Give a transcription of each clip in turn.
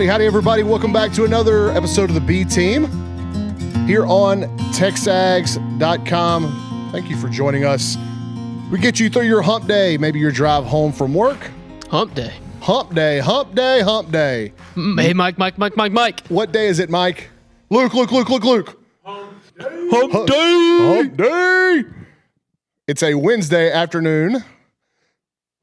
Howdy, everybody. Welcome back to another episode of the B Team here on TexAgs.com. Thank you for joining us. We get you through your hump day, maybe your drive home from work. Hump day. Hump day, hump day, hump day. Hey, Mike. What day is it, Mike? Luke. Hump day. Hump day. It's a Wednesday afternoon,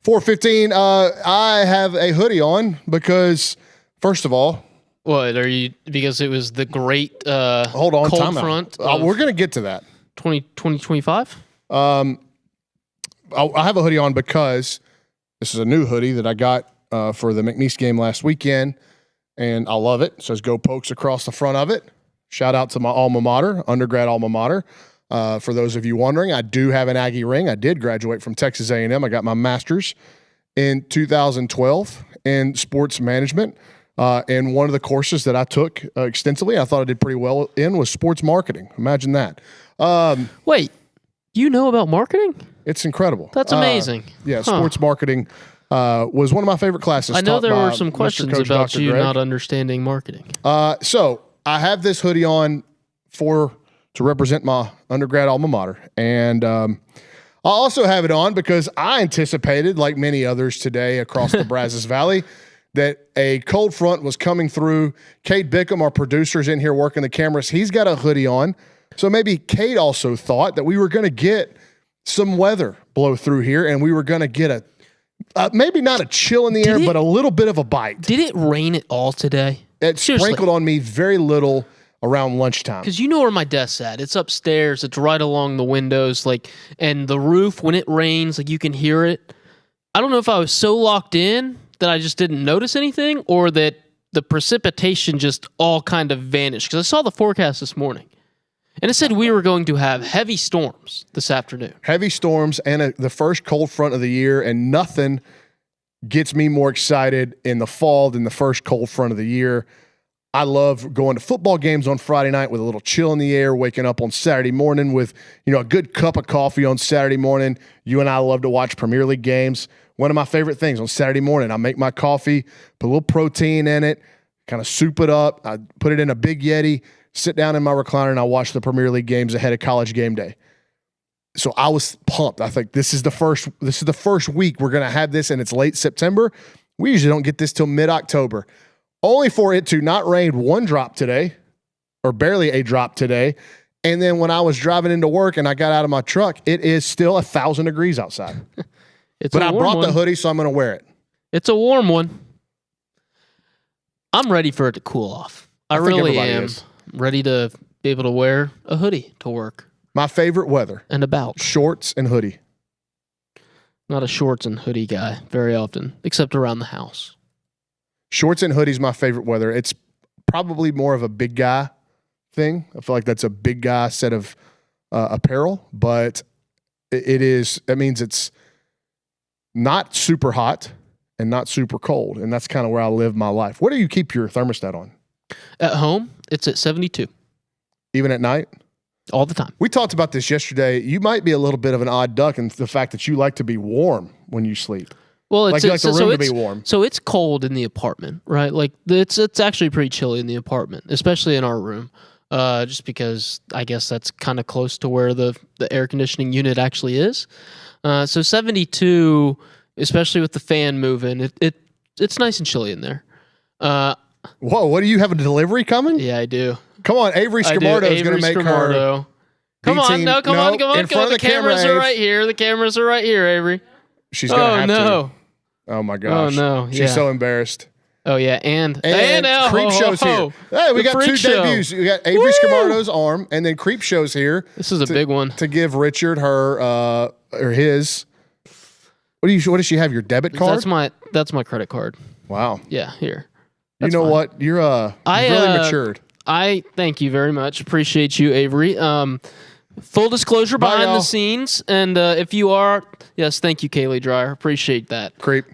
4:15. I have a hoodie on because, first of all, What are you? Because it was the great hold on, cold time front. we're going to get to that. 2025? I have a hoodie on because this is a new hoodie that I got for the McNeese game last weekend, and I love it. It says Go Pokes across the front of it. Shout out to my alma mater, undergrad alma mater. For those of you wondering, I do have an Aggie ring. I did graduate from Texas A&M. I got my master's in 2012 in sports management. And one of the courses that I took extensively, I thought I did pretty well in, was sports marketing. Imagine that. Wait, you know about marketing? It's incredible. That's amazing. Sports marketing was one of my favorite classes. I know there were some Mr. questions Coach about Dr. you Greg. not understanding marketing. So I have this hoodie on to represent my undergrad alma mater. And I also have it on because I anticipated, like many others today across the Brazos Valley, that a cold front was coming through. Cade Bickham, our producer's in here working the cameras. He's got a hoodie on. So maybe Cade also thought that we were going to get some weather blow through here, and we were going to get maybe not a chill in the air, but a little bit of a bite. Did it rain at all today? It sprinkled on me very little around lunchtime. Because you know where my desk's at. It's upstairs. It's right along the windows. And the roof, when it rains, you can hear it. I don't know if I was so locked in that I just didn't notice anything, or that the precipitation just all kind of vanished. Because I saw the forecast this morning, and it said we were going to have heavy storms this afternoon. Heavy storms and the first cold front of the year, and nothing gets me more excited in the fall than the first cold front of the year. I love going to football games on Friday night with a little chill in the air, waking up on Saturday morning with a good cup of coffee on Saturday morning. You and I love to watch Premier League games. One of my favorite things on Saturday morning, I make my coffee, put a little protein in it, kind of soup it up. I put it in a big Yeti, sit down in my recliner, and I watch the Premier League games ahead of college game day. So I was pumped. I think this is the first week we're going to have this, and it's late September. We usually don't get this till mid-October. Only for it to not rain one drop today, or barely a drop today. And then when I was driving into work and I got out of my truck, it is still 1,000 degrees outside. But I brought the hoodie, so I'm going to wear it. It's a warm one. I'm ready for it to cool off. I really am ready to be able to wear a hoodie to work. My favorite weather. And about. Shorts and hoodie. Not a shorts and hoodie guy very often, except around the house. Shorts and hoodies my favorite weather. It's probably more of a big guy thing. I feel like that's a big guy set of apparel, but that means it's not super hot and not super cold, and that's kind of where I live my life. What do you keep your thermostat on? At home, it's at 72. Even at night? All the time. We talked about this yesterday. You might be a little bit of an odd duck in the fact that you like to be warm when you sleep. Well, you like the room to be warm. So it's cold in the apartment, right? It's actually pretty chilly in the apartment, especially in our room. Just because I guess that's kind of close to where the air conditioning unit actually is. So 72, especially with the fan moving, it's nice and chilly in there. Whoa, what do you have, a delivery coming? Yeah, I do. Come on, Avery Scamardo is going to make her. Come on. The cameras are right here. The cameras are right here, Avery. She's going to have to. Oh, my gosh. Oh, no. She's so embarrassed. Oh, yeah. And Creep Show's here. Hey, we got two debuts. We got Avery Scamardo's arm, and then Creep Show's here. This is a big one. To give Richard or his. What does she have? Your debit card? That's my credit card. Wow. Yeah, here. That's you know fine. What? You're really matured. I thank you very much. Appreciate you, Avery. Full disclosure behind the scenes, and if you are, yes, thank you, Kaylee Dreyer. Appreciate that. Creep.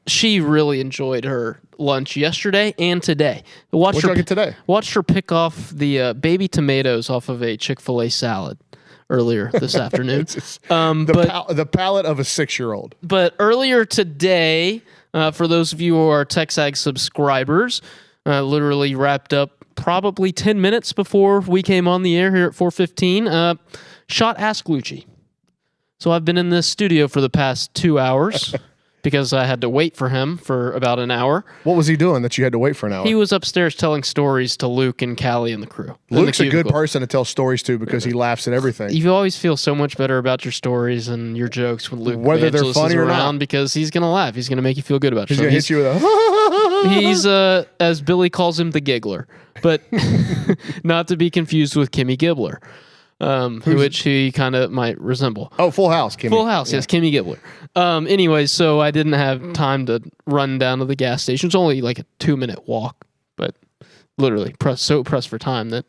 She really enjoyed her lunch yesterday and today. What did you get today? Watched her pick off the baby tomatoes off of a Chick-fil-A salad earlier this afternoon. The palate of a 6-year-old. But earlier today, For those of you who are TexAgs subscribers, literally wrapped up probably 10 minutes before we came on the air here at 4:15. Shot Ask Lucci. So I've been in this studio for the past 2 hours because I had to wait for him for about an hour. What was he doing that you had to wait for an hour? He was upstairs telling stories to Luke and Callie and the crew. Luke's a good person to tell stories to because he laughs at everything. You always feel so much better about your stories and your jokes when Luke whether they're funny or around not, because he's going to laugh. He's going to make you feel good about yourself. He's going to hit you with a He's, as Billy calls him, the giggler, but not to be confused with Kimmy Gibbler. Which he kind of might resemble. Oh, Full House, Kimmy. Full House, yes, Kimmy Gibbler. Anyway, so I didn't have time to run down to the gas station. It's only like a 2-minute walk, but literally so pressed for time that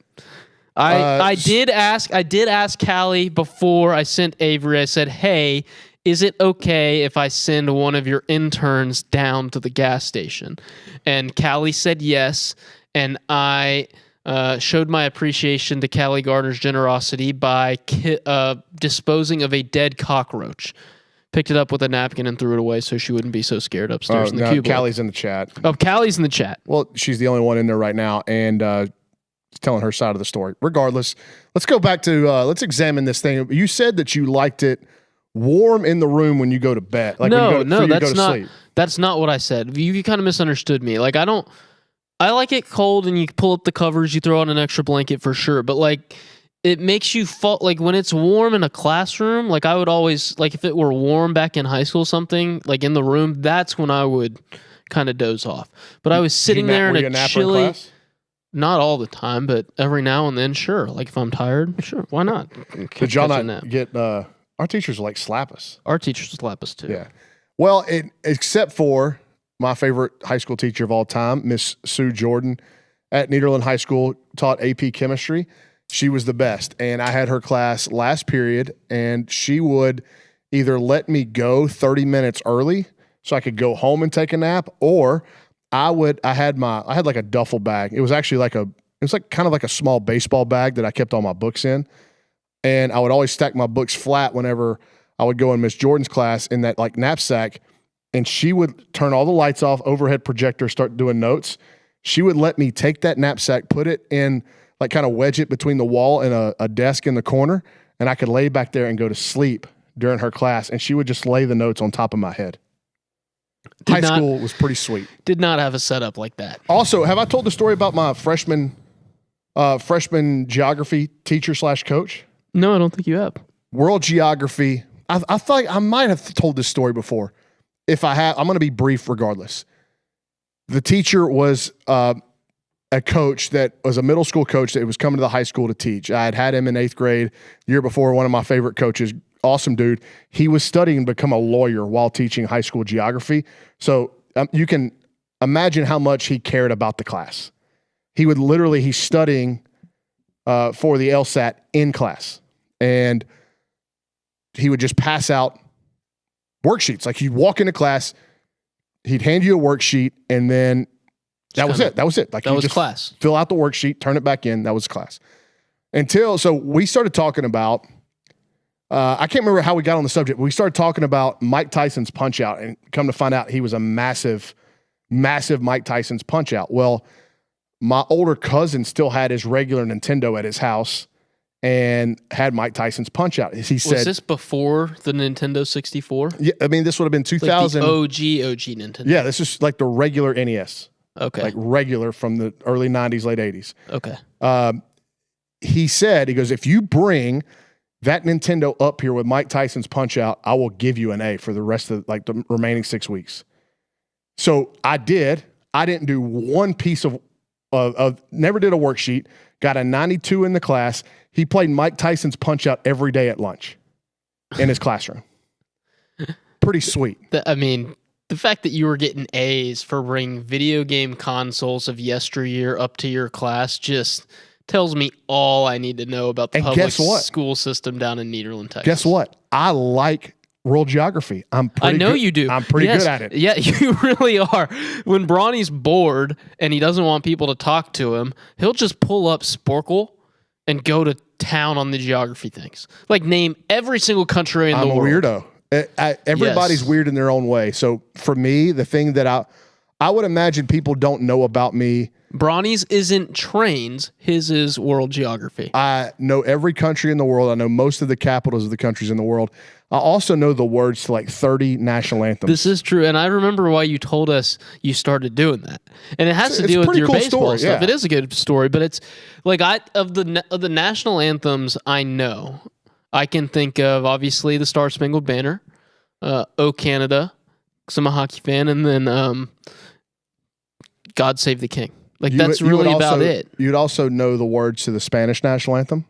I did ask Callie before I sent Avery. I said, "Hey, is it okay if I send one of your interns down to the gas station?" And Callie said yes, and I showed my appreciation to Callie Gardner's generosity by disposing of a dead cockroach. Picked it up with a napkin and threw it away so she wouldn't be so scared upstairs in the cubicle. Callie's in the chat. Oh, Callie's in the chat. Well, she's the only one in there right now and telling her side of the story. Regardless, let's go back to let's examine this thing. You said that you liked it warm in the room when you go to bed. Like that's not what I said. You kind of misunderstood me. Like I like it cold and you pull up the covers, you throw on an extra blanket for sure. But like it makes you fall, like when it's warm in a classroom, like I would always, like if it were warm back in high school, something like in the room, that's when I would kind of doze off. But I was sitting there in a chilly, not all the time, but every now and then, sure. Like if I'm tired, sure, why not? Did y'all not get, our teachers like slap us. Our teachers slap us too. Yeah. Well, except for my favorite high school teacher of all time, Miss Sue Jordan at Nederland High School, taught AP chemistry. She was the best. And I had her class last period, and she would either let me go 30 minutes early so I could go home and take a nap, or I had like a duffel bag. It was actually kind of like a small baseball bag that I kept all my books in. And I would always stack my books flat whenever I would go in Miss Jordan's class in that like knapsack. And she would turn all the lights off, overhead projector, start doing notes. She would let me take that knapsack, put it in, like kind of wedge it between the wall and a desk in the corner, and I could lay back there and go to sleep during her class, and she would just lay the notes on top of my head. High school was pretty sweet. Did not have a setup like that. Also, have I told the story about my freshman geography teacher / coach? No, I don't think you have. World geography. I feel like I might have told this story before. If I have, I'm going to be brief regardless. The teacher was a coach that was a middle school coach that was coming to the high school to teach. I had him in 8th grade the year before, one of my favorite coaches, awesome dude. He was studying to become a lawyer while teaching high school geography. So you can imagine how much he cared about the class. He's studying for the LSAT in class. And he would just pass out worksheets. Like you'd walk into class, he'd hand you a worksheet, and then that was it. Like that was just class. Fill out the worksheet, turn it back in. That was class. So we started talking about, I can't remember how we got on the subject, but we started talking about Mike Tyson's Punch Out, and come to find out he was a massive, massive Mike Tyson's Punch Out. Well, my older cousin still had his regular Nintendo at his house and had Mike Tyson's Punch Out. He said, was this before the Nintendo 64? Yeah, I mean, this would have been 2000. Like the OG Nintendo. Yeah, this is like the regular NES. Okay. Like regular from the early 90s, late 80s. Okay. He goes, if you bring that Nintendo up here with Mike Tyson's Punch Out, I will give you an A for the rest of like the remaining 6 weeks. So I did. I didn't do one piece of never did a worksheet, got a 92 in the class. He played Mike Tyson's Punch Out every day at lunch in his classroom. Pretty sweet. The fact that you were getting A's for bringing video game consoles of yesteryear up to your class just tells me all I need to know about the public school system down in Nederland, Texas. Guess what? I like world geography. I know you do. I'm pretty good at it. Yeah, you really are. When Brauny's bored and he doesn't want people to talk to him, he'll just pull up Sporkle and go to town on the geography things. Like name every single country in the world. I'm a weirdo. Everybody's Yes. weird in their own way. So for me, the thing that I would imagine people don't know about me. Brauny's isn't trains. His is world geography. I know every country in the world. I know most of the capitals of the countries in the world. I also know the words to like 30 national anthems. This is true, and I remember why you told us you started doing that, and it has to do with your cool baseball story, stuff. yeah. It is a good story, but it's like of the national anthems I know, I can think of obviously the Star Spangled Banner, "O Canada," because I'm a hockey fan, and then "God Save the King." Like that's really about it. You'd also know the words to the Spanish national anthem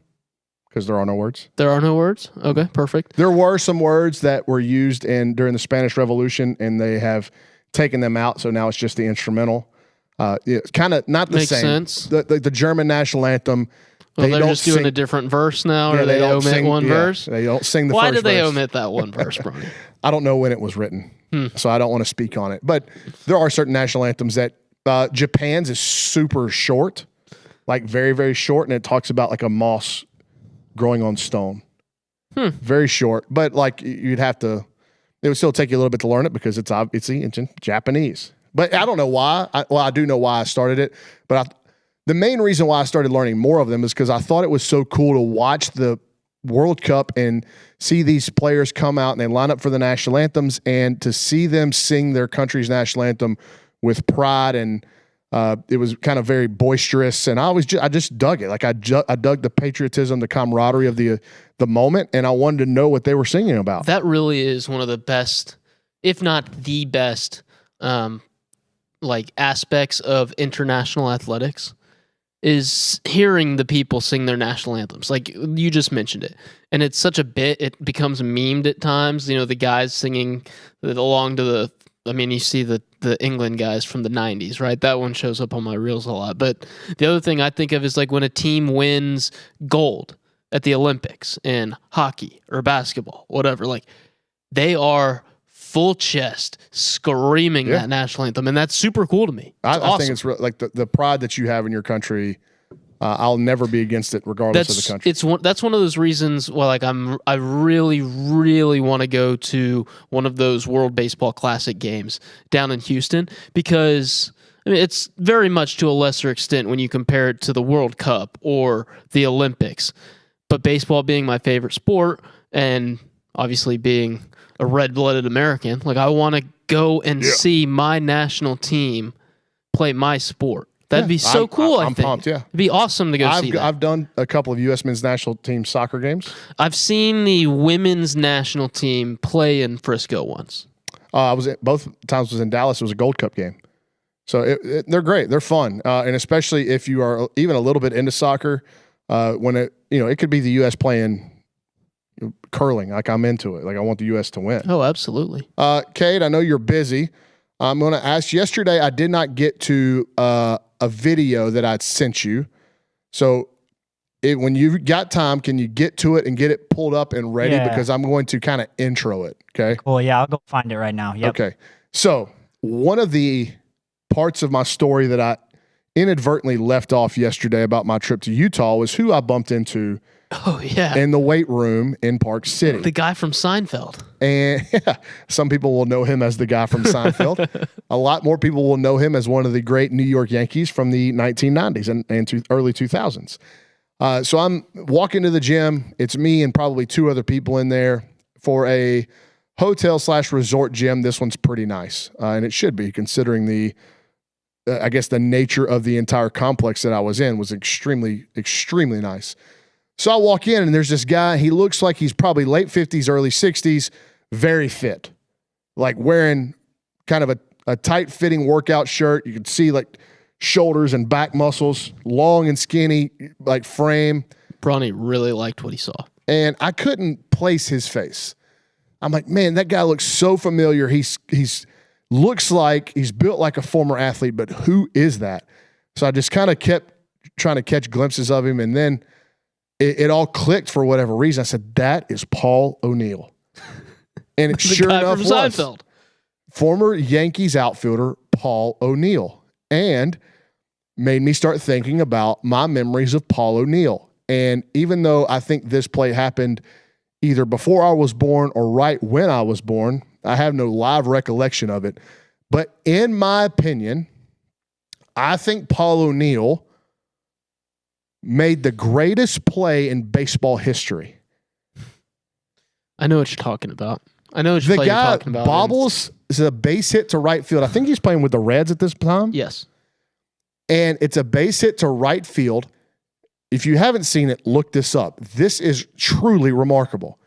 because there are no words. There are no words. Okay, perfect. There were some words that were used during the Spanish Revolution, and they have taken them out. So now it's just the instrumental. It's kind of not the Makes same. sense. The German national anthem. Well, they they're don't just doing sing, a different verse now, yeah, or they don't omit sing, one yeah, verse. They don't sing the Why first did they verse. omit that one verse, Brony? I don't know when it was written, so I don't want to speak on it. But there are certain national anthems that Japan's is super short, like very, very short, and it talks about like a moss growing on stone. Very short, but like you'd have to. It would still take you a little bit to learn it because it's obviously in Japanese. But I don't know why. I do know why I started it, but the main reason why I started learning more of them is because I thought it was so cool to watch the World Cup and see these players come out and they line up for the national anthems, and to see them sing their country's national anthem with pride, and it was kind of very boisterous, and I just dug it. Like I dug the patriotism, the camaraderie of the moment, and I wanted to know what they were singing about. That really is one of the best, if not the best, like aspects of international athletics, is hearing the people sing their national anthems. Like you just mentioned it, and it's such a bit. It becomes memed at times. You know, the guys singing along to the. I mean, you see the England guys from the 90s, right? That one shows up on my reels a lot. But the other thing I think of is like when a team wins gold at the Olympics in hockey or basketball, whatever, like they are full chest screaming that national anthem. And that's super cool to me. I think it's like the pride that you have in your country. I'll never be against it, regardless of the country. That's one of those reasons why, like, I really, really want to go to one of those World Baseball Classic games down in Houston, because I mean, it's very much to a lesser extent when you compare it to the World Cup or the Olympics. But baseball being my favorite sport, and obviously being a red-blooded American, like I want to go and see my national team play my sport. That'd be so cool. I'm think. pumped. Yeah, It'd be awesome to go see that. I've done a couple of U.S. men's national team soccer games. I've seen the women's national team play in Frisco once. Both times was in Dallas. It was a Gold Cup game, so they're great. They're fun, and especially if you are even a little bit into soccer. When it could be the U.S. playing curling. Like I'm into it. Like I want the U.S. to win. Oh, absolutely. Kate, I know you're busy. I'm going to ask. Yesterday, I did not get to a video that I'd sent you. So when you've got time, can you get to it and get it pulled up and ready? Yeah. Because I'm going to kind of intro it. Okay. Cool. Yeah, I'll go find it right now. Yep. Okay. So one of the parts of my story that I inadvertently left off yesterday about my trip to Utah was who I bumped into Oh, yeah. in the weight room in Park City. The guy from Seinfeld. And some people will know him as the guy from Seinfeld. A lot more people will know him as one of the great New York Yankees from the 1990s and early 2000s. So I'm walking to the gym. It's me and probably two other people in there for a hotel/resort gym. This one's pretty nice, and it should be, considering the nature of the entire complex that I was in was extremely, extremely nice. So I walk in, and there's this guy. He looks like he's probably late 50s, early 60s, very fit, like wearing kind of a tight-fitting workout shirt. You can see like shoulders and back muscles, long and skinny, like frame. Brauny really liked what he saw. And I couldn't place his face. I'm like, man, that guy looks so familiar. He's looks like he's built like a former athlete, but who is that? So I just kind of kept trying to catch glimpses of him, and then it all clicked for whatever reason. I said, that is Paul O'Neill. And it sure enough was. Seinfeld. Former Yankees outfielder Paul O'Neill, and made me start thinking about my memories of Paul O'Neill. And even though I think this play happened either before I was born or right when I was born. I have no live recollection of it. But in my opinion, I think Paul O'Neill made the greatest play in baseball history. I know what you're talking about. I know what you're talking about. Bobbles is a base hit to right field. I think he's playing with the Reds at this time. Yes. And it's a base hit to right field. If you haven't seen it, look this up. This is truly remarkable.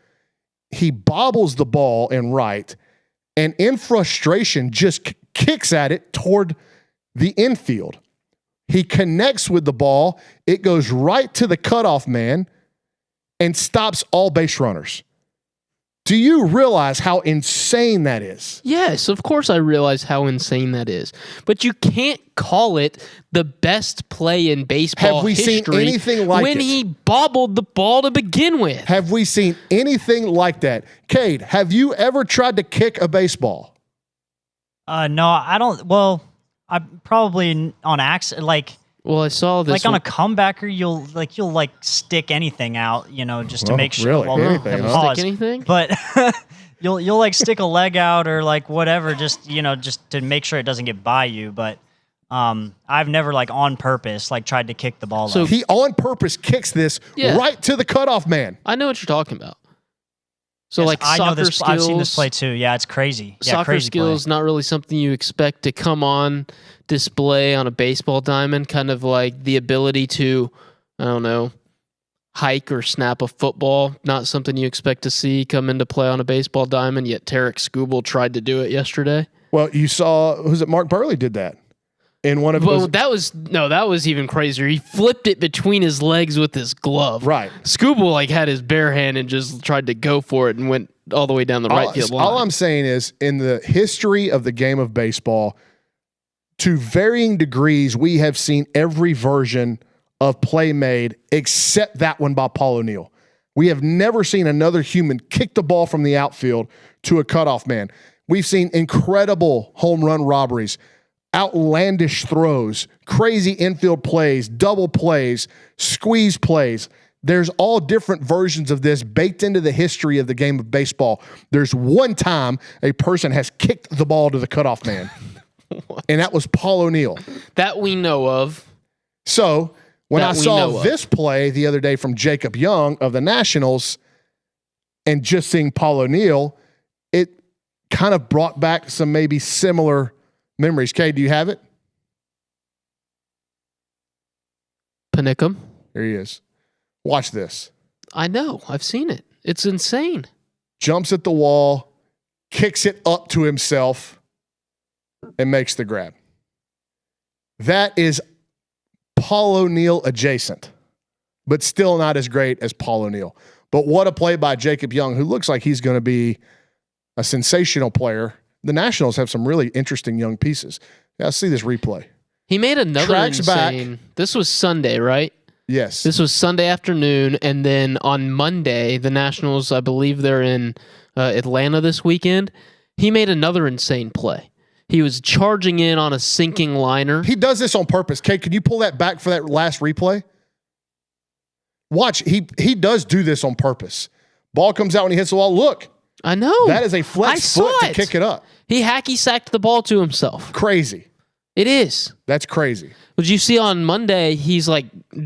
He bobbles the ball in right and in frustration just kicks at it toward the infield. He connects with the ball. It goes right to the cutoff man and stops all base runners. Do you realize how insane that is? Yes, of course I realize how insane that is. But you can't call it the best play in baseball Have we history seen anything like when it? he bobbled the ball to begin with. Have we seen anything like that? Cade, have you ever tried to kick a baseball? No, I don't. Well, I probably on accident. Well, I saw this. Like on a comebacker, you'll stick anything out, just to make sure. Really? Well, Anything, huh? pause. Stick anything? But you'll stick a leg out or whatever, just to make sure it doesn't get by you. But I've never on purpose tried to kick the ball. So up. He on purpose kicks this right to the cutoff man. I know what you're talking about. So Yes, I know soccer this. skills. I've seen this play too. Yeah, it's crazy. Yeah, Soccer crazy skills, play. not really something you expect to come on display on a baseball diamond. Kind of like the ability to, I don't know, hike or snap a football. Not something you expect to see come into play on a baseball diamond. Yet Tarek Skubal tried to do it yesterday. Well, you saw, who's it? Mark Burley did that in one of Well, those. that was even crazier. He flipped it between his legs with his glove. Right. Skubal had his bare hand and just tried to go for it and went all the way down the right field line. All I'm saying is, in the history of the game of baseball, to varying degrees, we have seen every version of play made except that one by Paul O'Neill. We have never seen another human kick the ball from the outfield to a cutoff man. We've seen incredible home run robberies, outlandish throws, crazy infield plays, double plays, squeeze plays. There's all different versions of this baked into the history of the game of baseball. There's one time a person has kicked the ball to the cutoff man, and that was Paul O'Neill. That we know of. So when I saw this play the other day from Jacob Young of the Nationals and just seeing Paul O'Neill, it kind of brought back some maybe similar memories. Kay, do you have it? Panicum. There he is. Watch this. I know. I've seen it. It's insane. Jumps at the wall, kicks it up to himself, and makes the grab. That is Paul O'Neill adjacent, but still not as great as Paul O'Neill. But what a play by Jacob Young, who looks like he's going to be a sensational player. The Nationals have some really interesting young pieces. Yeah, let's see this replay. He made another Tracks insane. back. This was Sunday, right? Yes. This was Sunday afternoon, and then on Monday, the Nationals, I believe they're in Atlanta this weekend. He made another insane play. He was charging in on a sinking liner. He does this on purpose. Kate, can you pull that back for that last replay? Watch. He does do this on purpose. Ball comes out when he hits the wall. Look. I know. That is a flex foot to kick it up. He hacky sacked the ball to himself. Crazy. It is. That's crazy. But you see on Monday, he's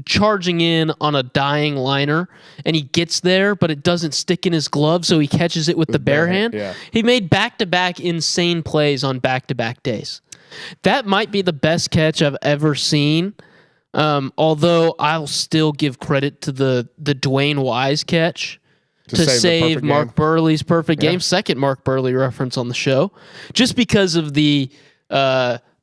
charging in on a dying liner, and he gets there, but it doesn't stick in his glove, so he catches it with the bare hand. Yeah. He made back-to-back insane plays on back-to-back days. That might be the best catch I've ever seen, although I'll still give credit to the Dwayne Wise catch to save Mark Burley's perfect game. Second Mark Burley reference on the show, just because of the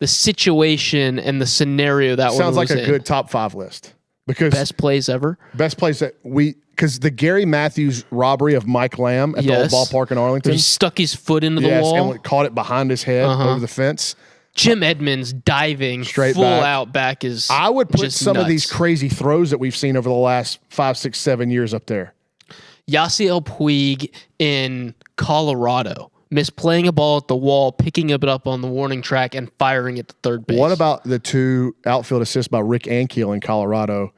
situation and the scenario that sounds was like a in. good top 5 list, because Best plays ever. best plays that because the Gary Matthews robbery of Mike Lamb at the old ballpark in Arlington. He stuck his foot into the wall. And caught it behind his head over the fence. Jim Edmonds diving Straight full back. out back is I would put just some of nuts. these crazy throws that we've seen over the last 5, 6, 7 years up there. Yasiel Puig in Colorado, misplaying a ball at the wall, picking it up on the warning track, and firing it to third base. What about the 2 outfield assists by Rick Ankiel in Colorado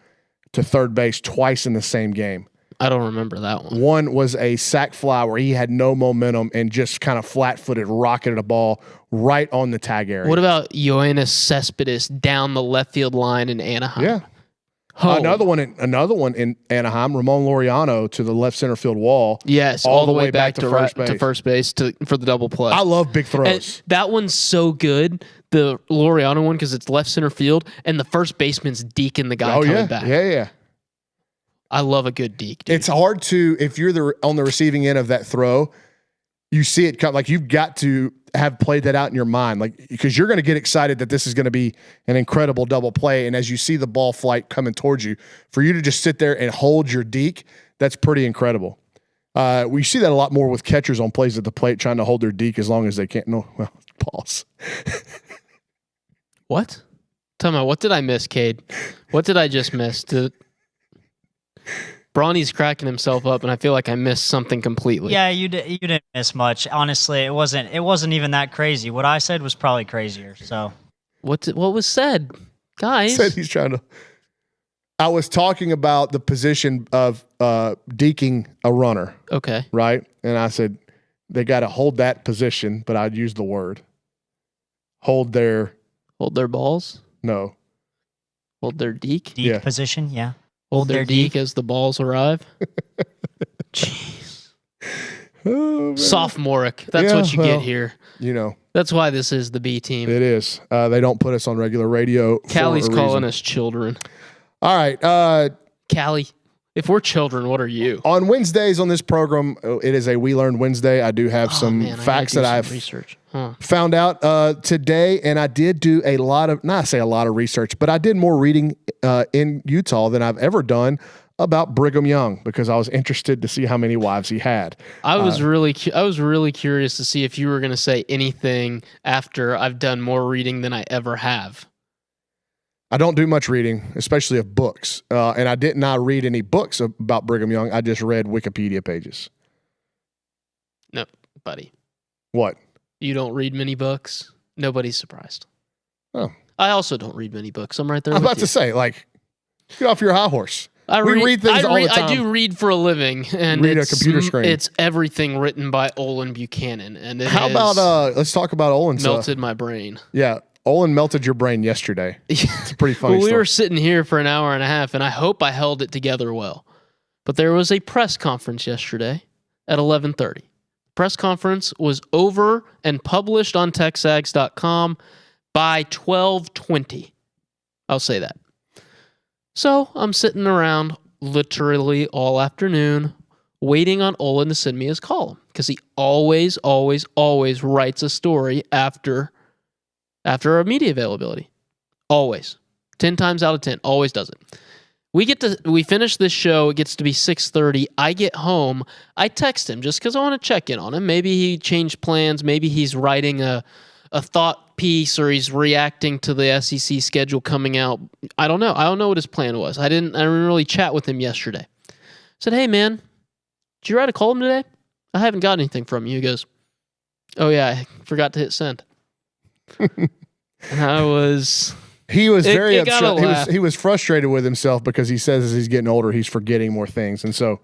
to third base twice in the same game? I don't remember that one. One was a sack fly where he had no momentum and just kind of flat-footed rocketed a ball right on the tag area. What about Yoenis Cespedes down the left field line in Anaheim? Yeah. Another one in Anaheim, Ramon Laureano to the left center field wall. Yes, all the way back to first base for the double play. I love big throws. And that one's so good, the Laureano one, because it's left center field, and the first baseman's deking the guy coming back. Yeah. I love a good deke, dude. It's hard to, if you're on the receiving end of that throw, you see it come, like you've got to have played that out in your mind, like, because you're going to get excited that this is going to be an incredible double play. And as you see the ball flight coming towards you, for you to just sit there and hold your deke, that's pretty incredible. We see that a lot more with catchers on plays at the plate trying to hold their deke as long as they can't. No, well, pause. What? Tell me, what did I miss, Cade? What did I just miss? Brauny's cracking himself up, and I feel like I missed something completely. Yeah, you didn't miss much. Honestly, it wasn't even that crazy. What I said was probably crazier. So what was said, guys? Said he's trying to. I was talking about the position of deking a runner. Okay. Right, and I said they got to hold that position, but I'd use the word hold their balls. No. Hold their deke. Deke position. Yeah. Hold their deke as the balls arrive. Jeez. Oh, Sophomoric. That's what you get here. You know. That's why this is the B team. It is. They don't put us on regular radio. Callie's calling us children. All right. Callie, if we're children, what are you? On Wednesdays on this program, it is a We Learned Wednesday. I do have some facts that I've found out today, and I did do a lot of, not say a lot of research, but I did more reading in Utah than I've ever done about Brigham Young because I was interested to see how many wives he had. I was really curious to see if you were going to say anything after I've done more reading than I ever have. I don't do much reading, especially of books. And I did not read any books about Brigham Young. I just read Wikipedia pages. No, buddy. What? You don't read many books? Nobody's surprised. Oh. I also don't read many books. I'm right there I'm with about you. to say, like, get off your high horse. We read things all the time. I do read for a living. And read a computer screen. It's everything written by Olin Buchanan. And it How about, let's talk about Olin. Melted my brain. Yeah. Olin melted your brain yesterday. It's a pretty funny Well, we story. were sitting here for an hour and a half, and I hope I held it together well. But there was a press conference yesterday at 11:30. The press conference was over and published on TexAgs.com by 12:20. I'll say that. So I'm sitting around literally all afternoon waiting on Olin to send me his column because he always writes a story after a media availability. Always. 10 times out of 10. Always does it. We finish this show. It gets to be 6:30. I get home. I text him just because I want to check in on him. Maybe he changed plans. Maybe he's writing a thought piece or he's reacting to the SEC schedule coming out. I don't know. I don't know what his plan was. I didn't really chat with him yesterday. I said, hey, man, did you write a column today? I haven't got anything from you. He goes, oh, yeah, I forgot to hit send. He was very upset. He was frustrated with himself because he says as he's getting older, he's forgetting more things. And so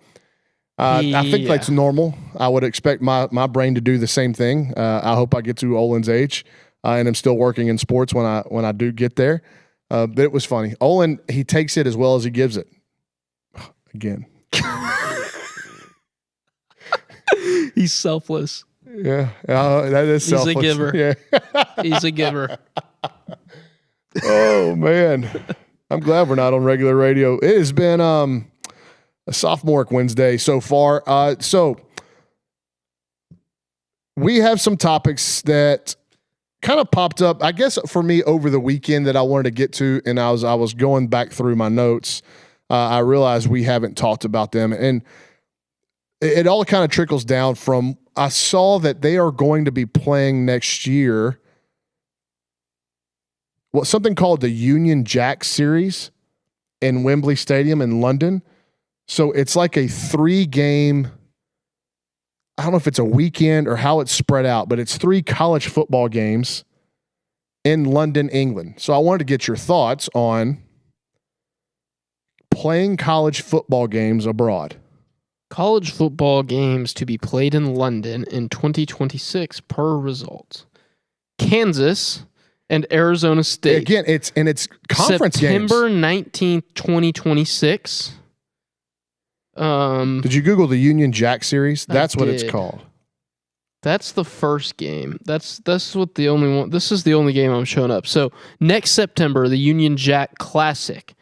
I think that's normal. I would expect my brain to do the same thing. I hope I get to Olin's age and I'm still working in sports when I do get there. But it was funny. Olin, he takes it as well as he gives it. Again. He's selfless. Yeah, that is selfless. He's a giver. Yeah. He's a giver. Oh, man. I'm glad we're not on regular radio. It has been a sophomoric Wednesday so far. So we have some topics that kind of popped up, I guess, for me over the weekend that I wanted to get to, and I was going back through my notes. I realized we haven't talked about them, and it all kind of trickles down from I saw that they are going to be playing next year something called the Union Jack Series in Wembley Stadium in London. So it's like a 3-game, I don't know if it's a weekend or how it's spread out, but it's 3 college football games in London, England. So I wanted to get your thoughts on playing college football games abroad. College football games to be played in London in 2026 per results. Kansas and Arizona State. Again, it's conference September games. 19th, 2026. Did you Google the Union Jack series? That's what it's called. That's the first game. That's what the only one. This is the only game I'm showing up. So next September, the Union Jack Classic,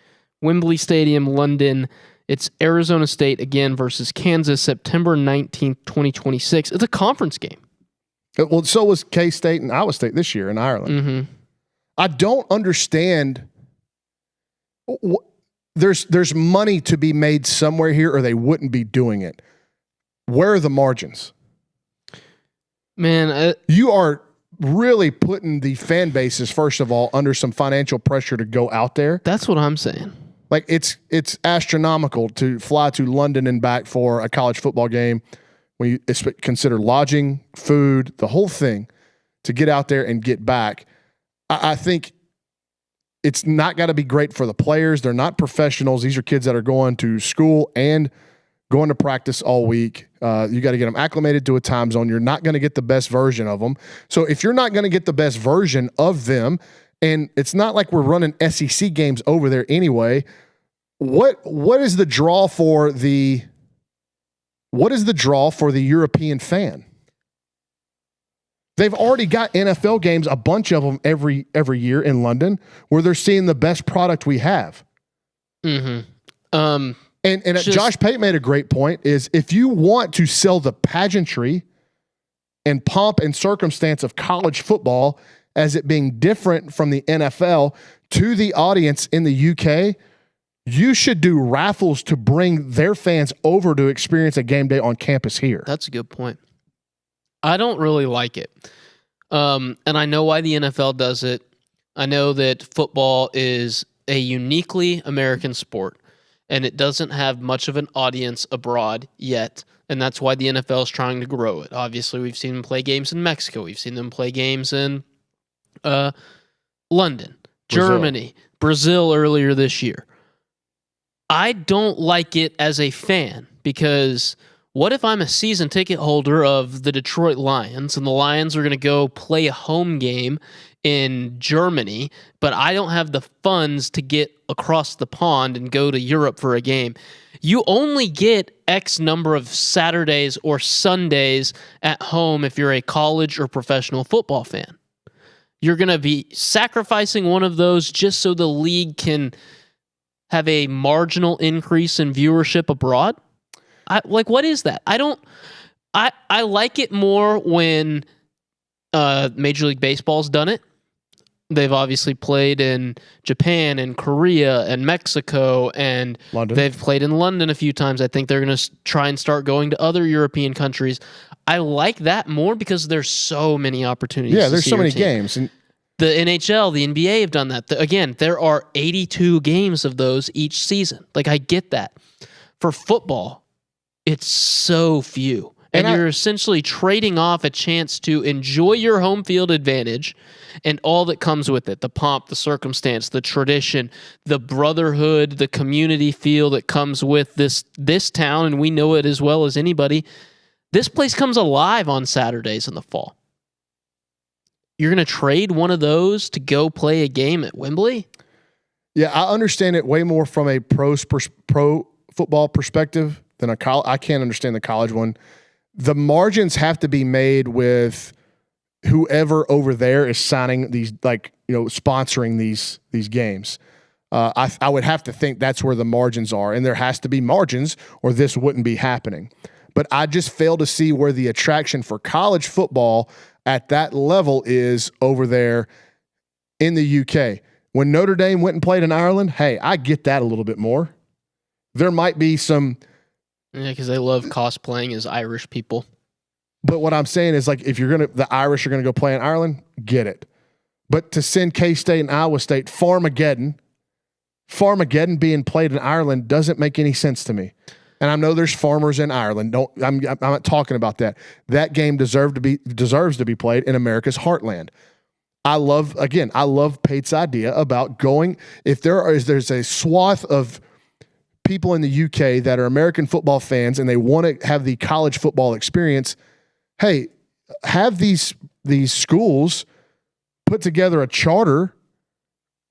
Wembley Stadium, London. It's Arizona State again versus Kansas, September 19th, 2026. It's a conference game. Well, so was K-State and Iowa State this year in Ireland. Mm-hmm. I don't understand. There's money to be made somewhere here, or they wouldn't be doing it. Where are the margins? Man, you are really putting the fan bases, first of all, under some financial pressure to go out there. That's what I'm saying. Like it's astronomical to fly to London and back for a college football game when you consider lodging, food, the whole thing, to get out there and get back. I think it's not got to be great for the players. They're not professionals. These are kids that are going to school and going to practice all week. You got to get them acclimated to a time zone. You're not going to get the best version of them. So if you're not going to get the best version of them, and it's not like we're running SEC games over there anyway, what is the draw for the European fan? They've already got NFL games, a bunch of them every year in London, where they're seeing the best product we have. Mm-hmm. And Josh Pate made a great point, is if you want to sell the pageantry and pomp and circumstance of college football as it being different from the NFL to the audience in the UK, you should do raffles to bring their fans over to experience a game day on campus here. That's a good point. I don't really like it. And I know why the NFL does it. I know that football is a uniquely American sport, and it doesn't have much of an audience abroad yet, and that's why the NFL is trying to grow it. Obviously, we've seen them play games in Mexico. We've seen them play games in London, Germany, Brazil earlier this year. I don't like it as a fan, because what if I'm a season ticket holder of the Detroit Lions and the Lions are going to go play a home game in Germany, but I don't have the funds to get across the pond and go to Europe for a game? You only get X number of Saturdays or Sundays at home if you're a college or professional football fan. You're going to be sacrificing one of those just so the league can have a marginal increase in viewership abroad? What is that? I like it more when Major League Baseball's done it. They've obviously played in Japan and Korea and Mexico, and London. They've played in London a few times. I think they're going to try and start going to other European countries. I like that more because there's so many opportunities. Yeah, there's so many games. And the NHL, the NBA have done that. Again, there are 82 games of those each season. Like, I get that. For football, it's so few. And you're essentially trading off a chance to enjoy your home field advantage and all that comes with it. The pomp, the circumstance, the tradition, the brotherhood, the community feel that comes with this town, and we know it as well as anybody. This place comes alive on Saturdays in the fall. You're going to trade one of those to go play a game at Wembley? Yeah, I understand it way more from a pro football perspective than a college. I can't understand the college one. The margins have to be made with whoever over there is signing these, sponsoring these games. I would have to think that's where the margins are, and there has to be margins or this wouldn't be happening. But I just fail to see where the attraction for college football at that level is over there in the UK. When Notre Dame went and played in Ireland, hey, I get that a little bit more. There might be some... Yeah, because they love cosplaying as Irish people. But what I'm saying is, if the Irish are gonna go play in Ireland, get it. But to send K-State and Iowa State, Farmageddon being played in Ireland doesn't make any sense to me. And I know there's farmers in Ireland. I'm not talking about that. That game deserves to be played in America's heartland. I love Pate's idea about going, if there's a swath of people in the UK that are American football fans and they want to have the college football experience, hey, have these schools put together a charter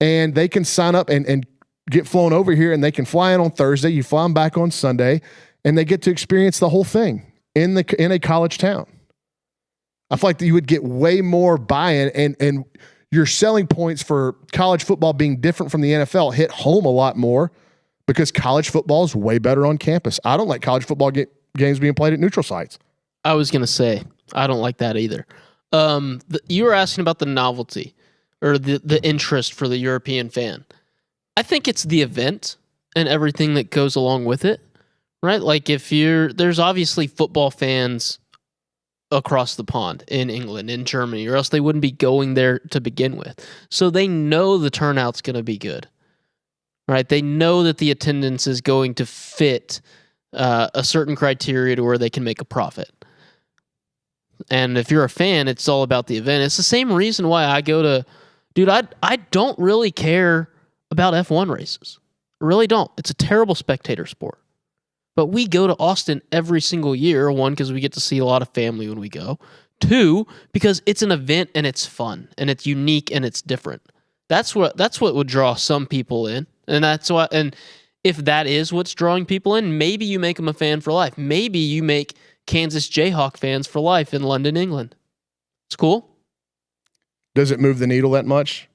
and they can sign up and get flown over here, and they can fly in on Thursday. You fly them back on Sunday, and they get to experience the whole thing in a college town. I feel like that you would get way more buy-in, and your selling points for college football being different from the NFL hit home a lot more because college football is way better on campus. I don't like college football games being played at neutral sites. I was going to say, I don't like that either. You were asking about the novelty or the interest for the European fan. I think it's the event and everything that goes along with it, right? Like there's obviously football fans across the pond in England, in Germany, or else they wouldn't be going there to begin with. So they know the turnout's going to be good, right? They know that the attendance is going to fit a certain criteria to where they can make a profit. And if you're a fan, it's all about the event. It's the same reason why I go to, dude, I don't really care about F1 races. I really don't. It's a terrible spectator sport. But we go to Austin every single year. One, because we get to see a lot of family when we go. Two, because it's an event and it's fun and it's unique and it's different. That's what would draw some people in. And that's why, and if that is what's drawing people in, maybe you make them a fan for life. Maybe you make Kansas Jayhawk fans for life in London, England. It's cool. Does it move the needle that much?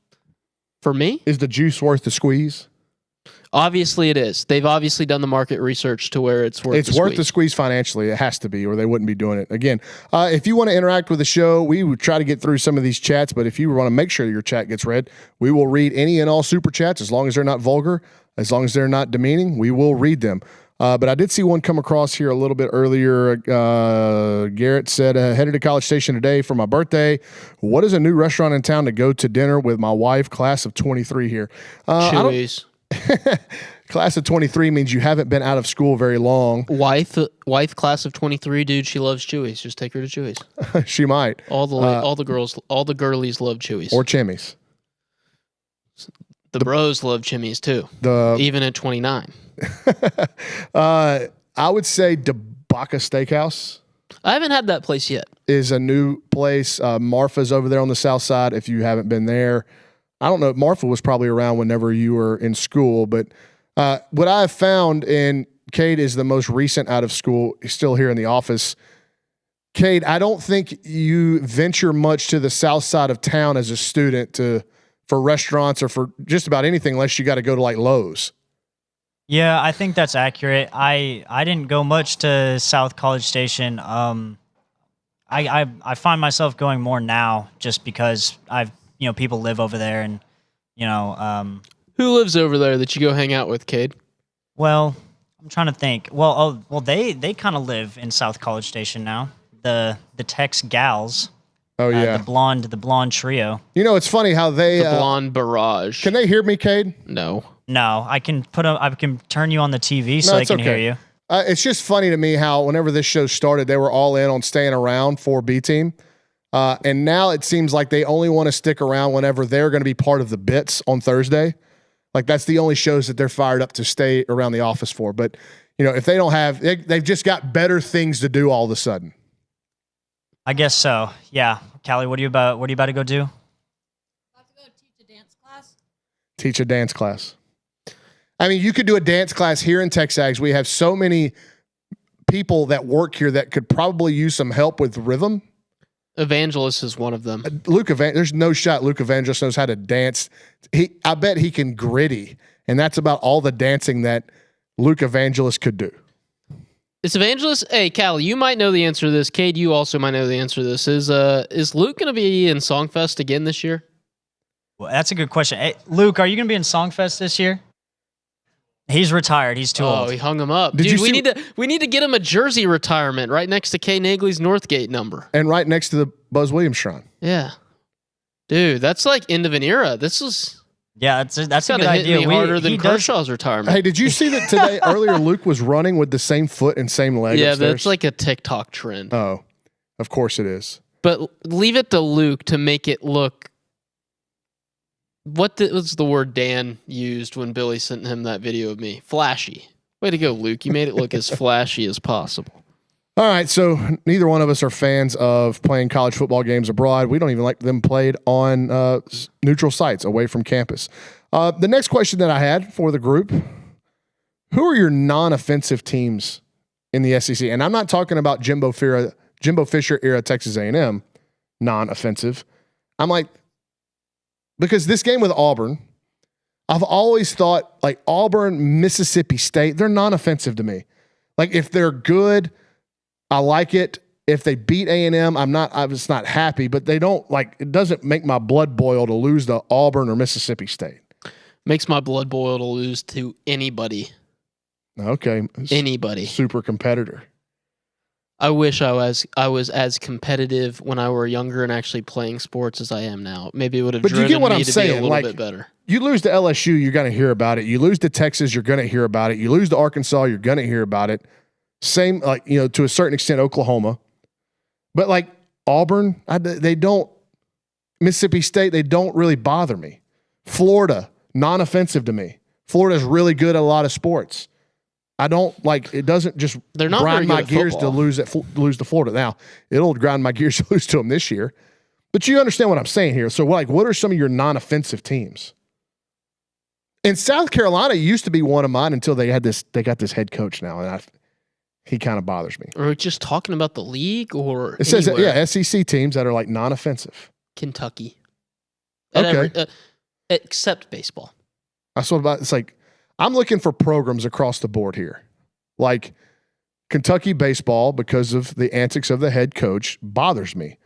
For me? Is the juice worth the squeeze? Obviously it is. They've obviously done the market research to where it's worth the squeeze financially. It has to be, or they wouldn't be doing it. Again, if you want to interact with the show, we would try to get through some of these chats, but if you want to make sure your chat gets read, we will read any and all super chats as long as they're not vulgar, as long as they're not demeaning, we will read them. But I did see one come across here a little bit earlier. Garrett said, headed to College Station today for my birthday. What is a new restaurant in town to go to dinner with my wife, class of 23 here? Chewy's. Class of 23 means you haven't been out of school very long. Wife, class of 23, dude. She loves Chewy's. Just take her to Chewy's. She might. All the girls, all the girlies love Chewy's or Chimmy's. The bros love Chimmy's too. Even at 29. I would say DeBaca Steakhouse. I haven't had that place yet. Is a new place. Marfa's over there on the south side. If you haven't been there, I don't know. Marfa was probably around whenever you were in school, but what I have found, and Cade is the most recent out of school, he's still here in the office. Cade, I don't think you venture much to the south side of town as a student for restaurants or for just about anything unless you got to go to like Lowe's. Yeah, I think that's accurate. I didn't go much to South College Station. I find myself going more now just because people live over there and who lives over there that you go hang out with, Cade? Well, I'm trying to think. They kind of live in South College Station now. The Tex Gals. Oh yeah, the blonde trio. It's funny how they the blonde barrage. Can they hear me, Cade? No, I can turn you on the TV so they can hear you. It's just funny to me how whenever this show started, they were all in on staying around for B Team. And now it seems like they only want to stick around whenever they're going to be part of the bits on Thursday. Like that's the only shows that they're fired up to stay around the office for. But, if they don't have, they've just got better things to do all of a sudden. I guess so. Yeah. Callie, what are you about to go do? About to go teach a dance class. Teach a dance class. I mean, you could do a dance class here in TexAgs. We have so many people that work here that could probably use some help with rhythm. Evangelist is one of them. There's no shot Luke Evangelist knows how to dance. I bet he can gritty, and that's about all the dancing that Luke Evangelist could do. Is Evangelist? Hey, Callie, you might know the answer to this. Cade, you also might know the answer to this. Is Luke going to be in Songfest again this year? Well, that's a good question. Hey, Luke, are you going to be in Songfest this year? He's retired. He's too old. Oh, he hung him up. Dude, we need to get him a jersey retirement right next to Kay Nagley's Northgate number. And right next to the Buzz Williams shrine. Yeah. Dude, that's like end of an era. This is... Yeah, that's a good idea. Hit me harder than Kershaw's retirement. Hey, did you see that today, earlier, Luke was running with the same foot and same leg upstairs? That's like a TikTok trend. Oh, of course it is. But leave it to Luke to make it look... What was the word Dan used when Billy sent him that video of me? Flashy. Way to go, Luke. You made it look as flashy as possible. All right, so neither one of us are fans of playing college football games abroad. We don't even like them played on neutral sites away from campus. The next question that I had for the group, who are your non-offensive teams in the SEC? And I'm not talking about Jimbo Fisher era Texas A&M non-offensive. I'm like, because this game with Auburn, I've always thought like Auburn, Mississippi State, they're non-offensive to me. Like if they're good, I like it. If they beat A&M, I'm just not happy, but they don't like, it doesn't make my blood boil to lose to Auburn or Mississippi State. Makes my blood boil to lose to anybody. Okay. Anybody. Super competitor. I wish I was as competitive when I were younger and actually playing sports as I am now. Maybe it would have But you driven get what me I'm to saying, be a little like, bit better. You lose to LSU, you're going to hear about it. You lose to Texas, you're going to hear about it. You lose to Arkansas, you're going to hear about it. Same, like, to a certain extent, Oklahoma. But like Auburn, they don't. Mississippi State, they don't really bother me. Florida, non-offensive to me. Florida's really good at a lot of sports. I don't like it. Doesn't just They're not grind very my good at gears football. to lose to Florida. Now it'll grind my gears to lose to them this year. But you understand what I'm saying here. So like, what are some of your non-offensive teams? In South Carolina, used to be one of mine until they got this head coach now, and he kind of bothers me. Are we just talking about the league or It says anywhere? SEC teams that are like non-offensive. Kentucky. Okay. Except baseball. That's what about. It's like I'm looking for programs across the board here, like Kentucky baseball, because of the antics of the head coach, bothers me.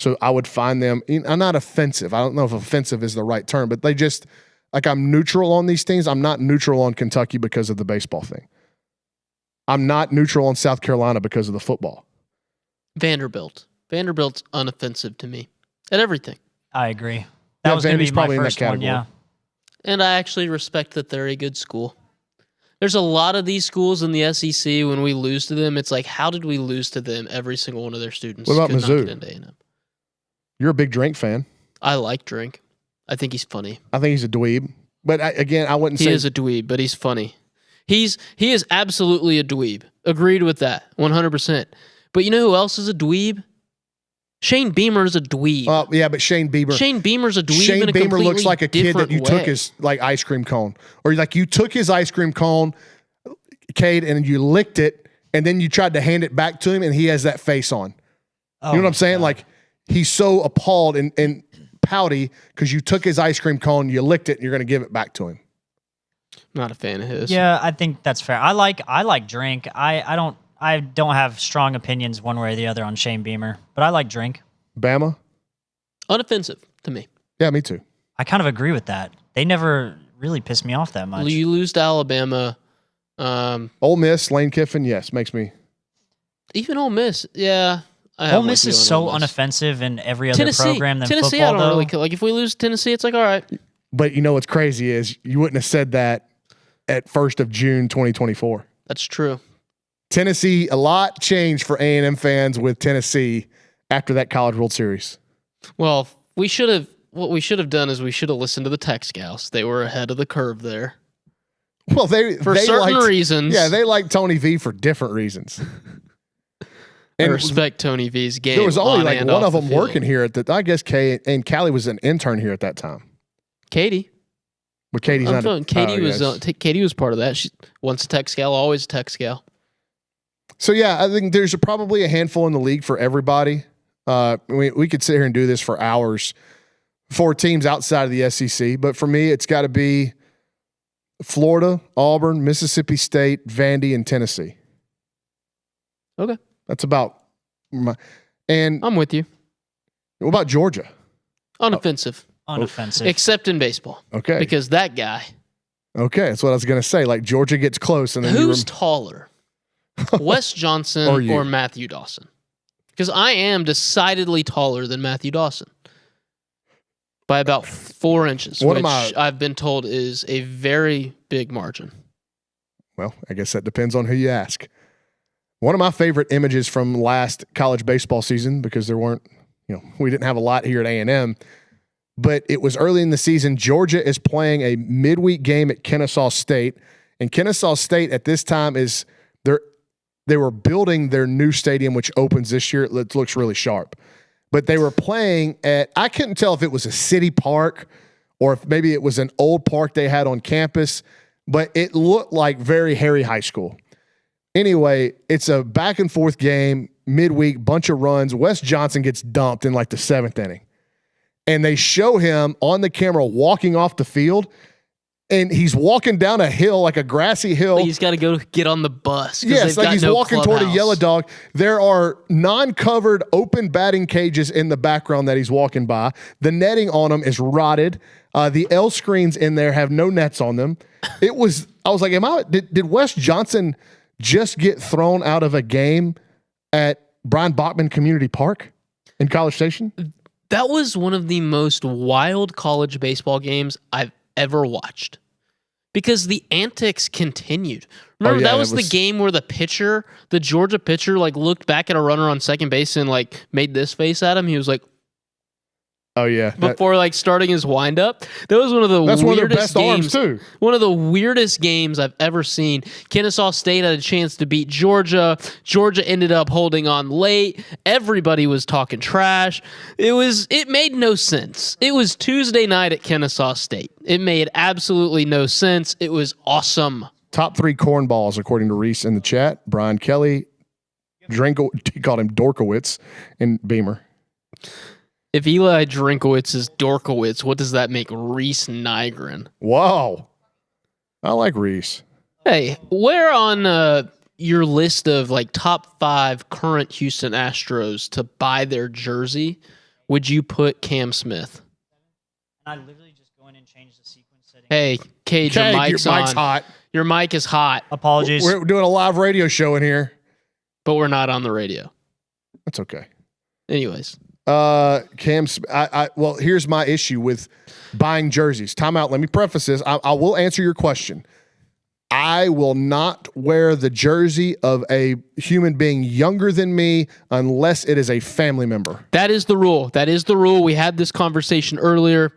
So I would find them. I'm not offensive. I don't know if offensive is the right term, but they just like I'm neutral on these things. I'm not neutral on Kentucky because of the baseball thing. I'm not neutral on South Carolina because of the football. Vanderbilt's unoffensive to me at everything. I agree. That Yeah, was going to Vandy's be my probably in that first one. category. Yeah. And I actually respect that they're a good school. There's a lot of these schools in the SEC, when we lose to them, it's like, how did we lose to them? Every single one of their students What about could not Mizzou? get into A&M. You're a big Drink fan. I like Drink. I think he's funny. I think he's a dweeb. But I wouldn't He say is a dweeb, but he's funny. He is absolutely a dweeb. Agreed with that, 100%. But you know who else is a dweeb? Shane Beamer is a dweeb. yeah, but Shane Bieber. Shane Beamer's a dweeb. Shane in a Beamer looks completely like a kid that different you took way. his like ice cream cone, or like you took his ice cream cone, Cade, and you licked it, and then you tried to hand it back to him, and he has that face on. You know what I'm saying? Like he's so appalled and pouty because you took his ice cream cone, you licked it, and you're going to give it back to him. Not a fan of his. Yeah, I think that's fair. I like Drink. I don't have strong opinions one way or the other on Shane Beamer, but I like Drink. Bama? Unoffensive to me. Yeah, me too. I kind of agree with that. They never really pissed me off that much. You lose to Alabama. Ole Miss, Lane Kiffin, yes, makes me. Even Ole Miss, yeah. Ole Miss is so unoffensive in every other program than Tennessee, football, I don't though. really care. Like, if we lose to Tennessee, it's like, all right. But you know what's crazy is you wouldn't have said that at 1st of June 2024. That's true. Tennessee, a lot changed for A&M fans with Tennessee after that College World Series. Well, what we should have done is we should have listened to the TexAgs. They were ahead of the curve there. Well, they certain liked, reasons. Yeah, they like Tony V for different reasons. I And respect Tony V's game. there was only on like and one off of the them field. working here at the. I guess Kay and Callie was an intern here at that time. Katie. But Katie's I'm not. telling you, Katie oh, was yes. Katie was part of that. She once a Tex gal, always a Tex gal. So yeah, I think there's probably a handful in the league for everybody. We could sit here and do this for hours for teams outside of the SEC, but for me, it's got to be Florida, Auburn, Mississippi State, Vandy, and Tennessee. Okay, That's about my. And I'm with you. what about Georgia? Unoffensive, Unoffensive. except in baseball, Okay, because that guy. okay, that's what I was gonna say. Like Georgia gets close, and then Who's taller, Wes Johnson Or you. or Matthew Dawson? Because I am decidedly taller than Matthew Dawson by about 4 inches, What which am I- I've been told is a very big margin. Well, I guess that depends on who you ask. One of my favorite images from last college baseball season, because there weren't, we didn't have a lot here at A&M, but it was early in the season. Georgia is playing a midweek game at Kennesaw State, And Kennesaw State at this time they were building their new stadium, which opens this year. It looks really sharp. But they were playing I couldn't tell if it was a city park or if maybe it was an old park they had on campus, but it looked like very hairy high school. Anyway, it's a back and forth game, midweek, bunch of runs. Wes Johnson gets dumped in like the 7th inning. And they show him on the camera walking off the field, and he's walking down a hill, like a grassy hill. He's got to go get on the bus. Yes, like he's walking toward a yellow dog. There are non-covered open batting cages in the background that he's walking by. The netting on them is rotted. The L screens in there have no nets on them. I was like, did Wes Johnson just get thrown out of a game at Brian Bachman Community Park in College Station? That was one of the most wild college baseball games I've ever watched because the antics continued. Remember, that was the game where the Georgia pitcher, like looked back at a runner on second base and like made this face at him. He was like, oh yeah, before like starting his windup. That was one of the weirdest games. Too. One of the weirdest games I've ever seen. Kennesaw State had a chance to beat Georgia. Georgia ended up holding on late. Everybody was talking trash. It made no sense. It was Tuesday night at Kennesaw State. It made absolutely no sense. It was awesome. Top 3 cornballs, according to Reese in the chat. Brian Kelly, he called him Dorkowitz, and Beamer. If Eli Drinkowitz is Dorkowitz, what does that make Reese Nygren? Wow. I like Reese. Hey, where on your list of like top 5 current Houston Astros to buy their jersey would you put Cam Smith? I literally just go in and change the sequence setting. Hey, Cage, your mic's hot. Your mic is hot. Apologies. We're doing a live radio show in here. But we're not on the radio. That's okay. Anyways. Cam, well, here's my issue with buying jerseys. Time out. Let me preface this. I will answer your question. I will not wear the jersey of a human being younger than me unless it is a family member. That is the rule. That is the rule. We had this conversation earlier.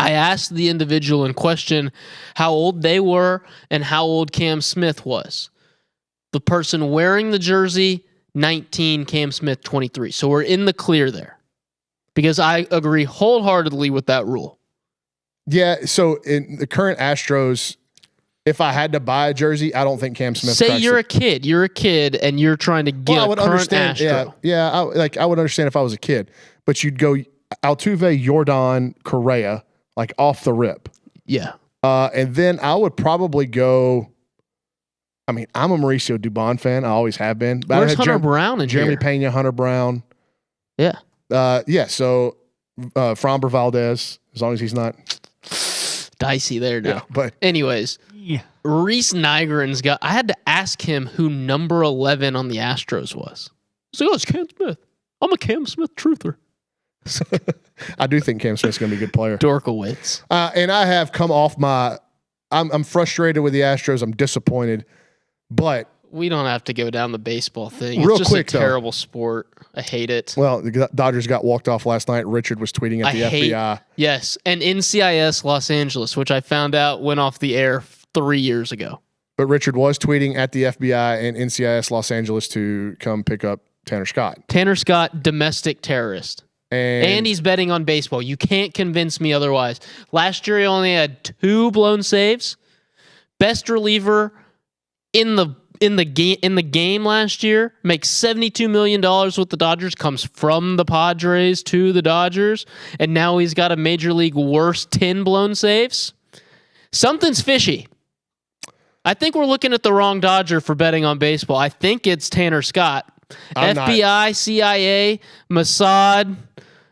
I asked the individual in question how old they were and how old Cam Smith was. The person wearing the jersey, 19, Cam Smith, 23. So we're in the clear there because I agree wholeheartedly with that rule. Yeah, so in the current Astros, if I had to buy a jersey, I don't think Cam Smith. Say you're a kid. You're a kid, and you're trying to get a current Astro. Yeah. I would understand if I was a kid, but you'd go Altuve, Jordan, Correa, like off the rip. Yeah. And then I would probably go. I mean, I'm a Mauricio Dubon fan. I always have been. But Where's Hunter Brown in Jeremy here? Pena, Hunter Brown. Yeah. So Framber Valdez, as long as he's not dicey there now. Yeah, but anyways, Reese Nygren's got. I had to ask him who number 11 on the Astros was. So it's Cam Smith. I'm a Cam Smith truther. I do think Cam Smith's going to be a good player. Dorkowitz. And I have come off my. I'm frustrated with the Astros. I'm disappointed, but we don't have to go down the baseball thing. Real it's just quick, a terrible sport. I hate it. Well, the Dodgers got walked off last night. Richard was tweeting at the FBI. Yes, and NCIS Los Angeles, which I found out went off the air 3 years ago. But Richard was tweeting at the FBI and NCIS Los Angeles to come pick up Tanner Scott. Tanner Scott, domestic terrorist. And he's betting on baseball. You can't convince me otherwise. Last year, he only had 2 blown saves. Best reliever in the game last year. Makes $72 million with the Dodgers. Comes from the Padres to the Dodgers. And now he's got a major league worst 10 blown saves. Something's fishy. I think we're looking at the wrong Dodger for betting on baseball. I think it's Tanner Scott. FBI, CIA, Mossad,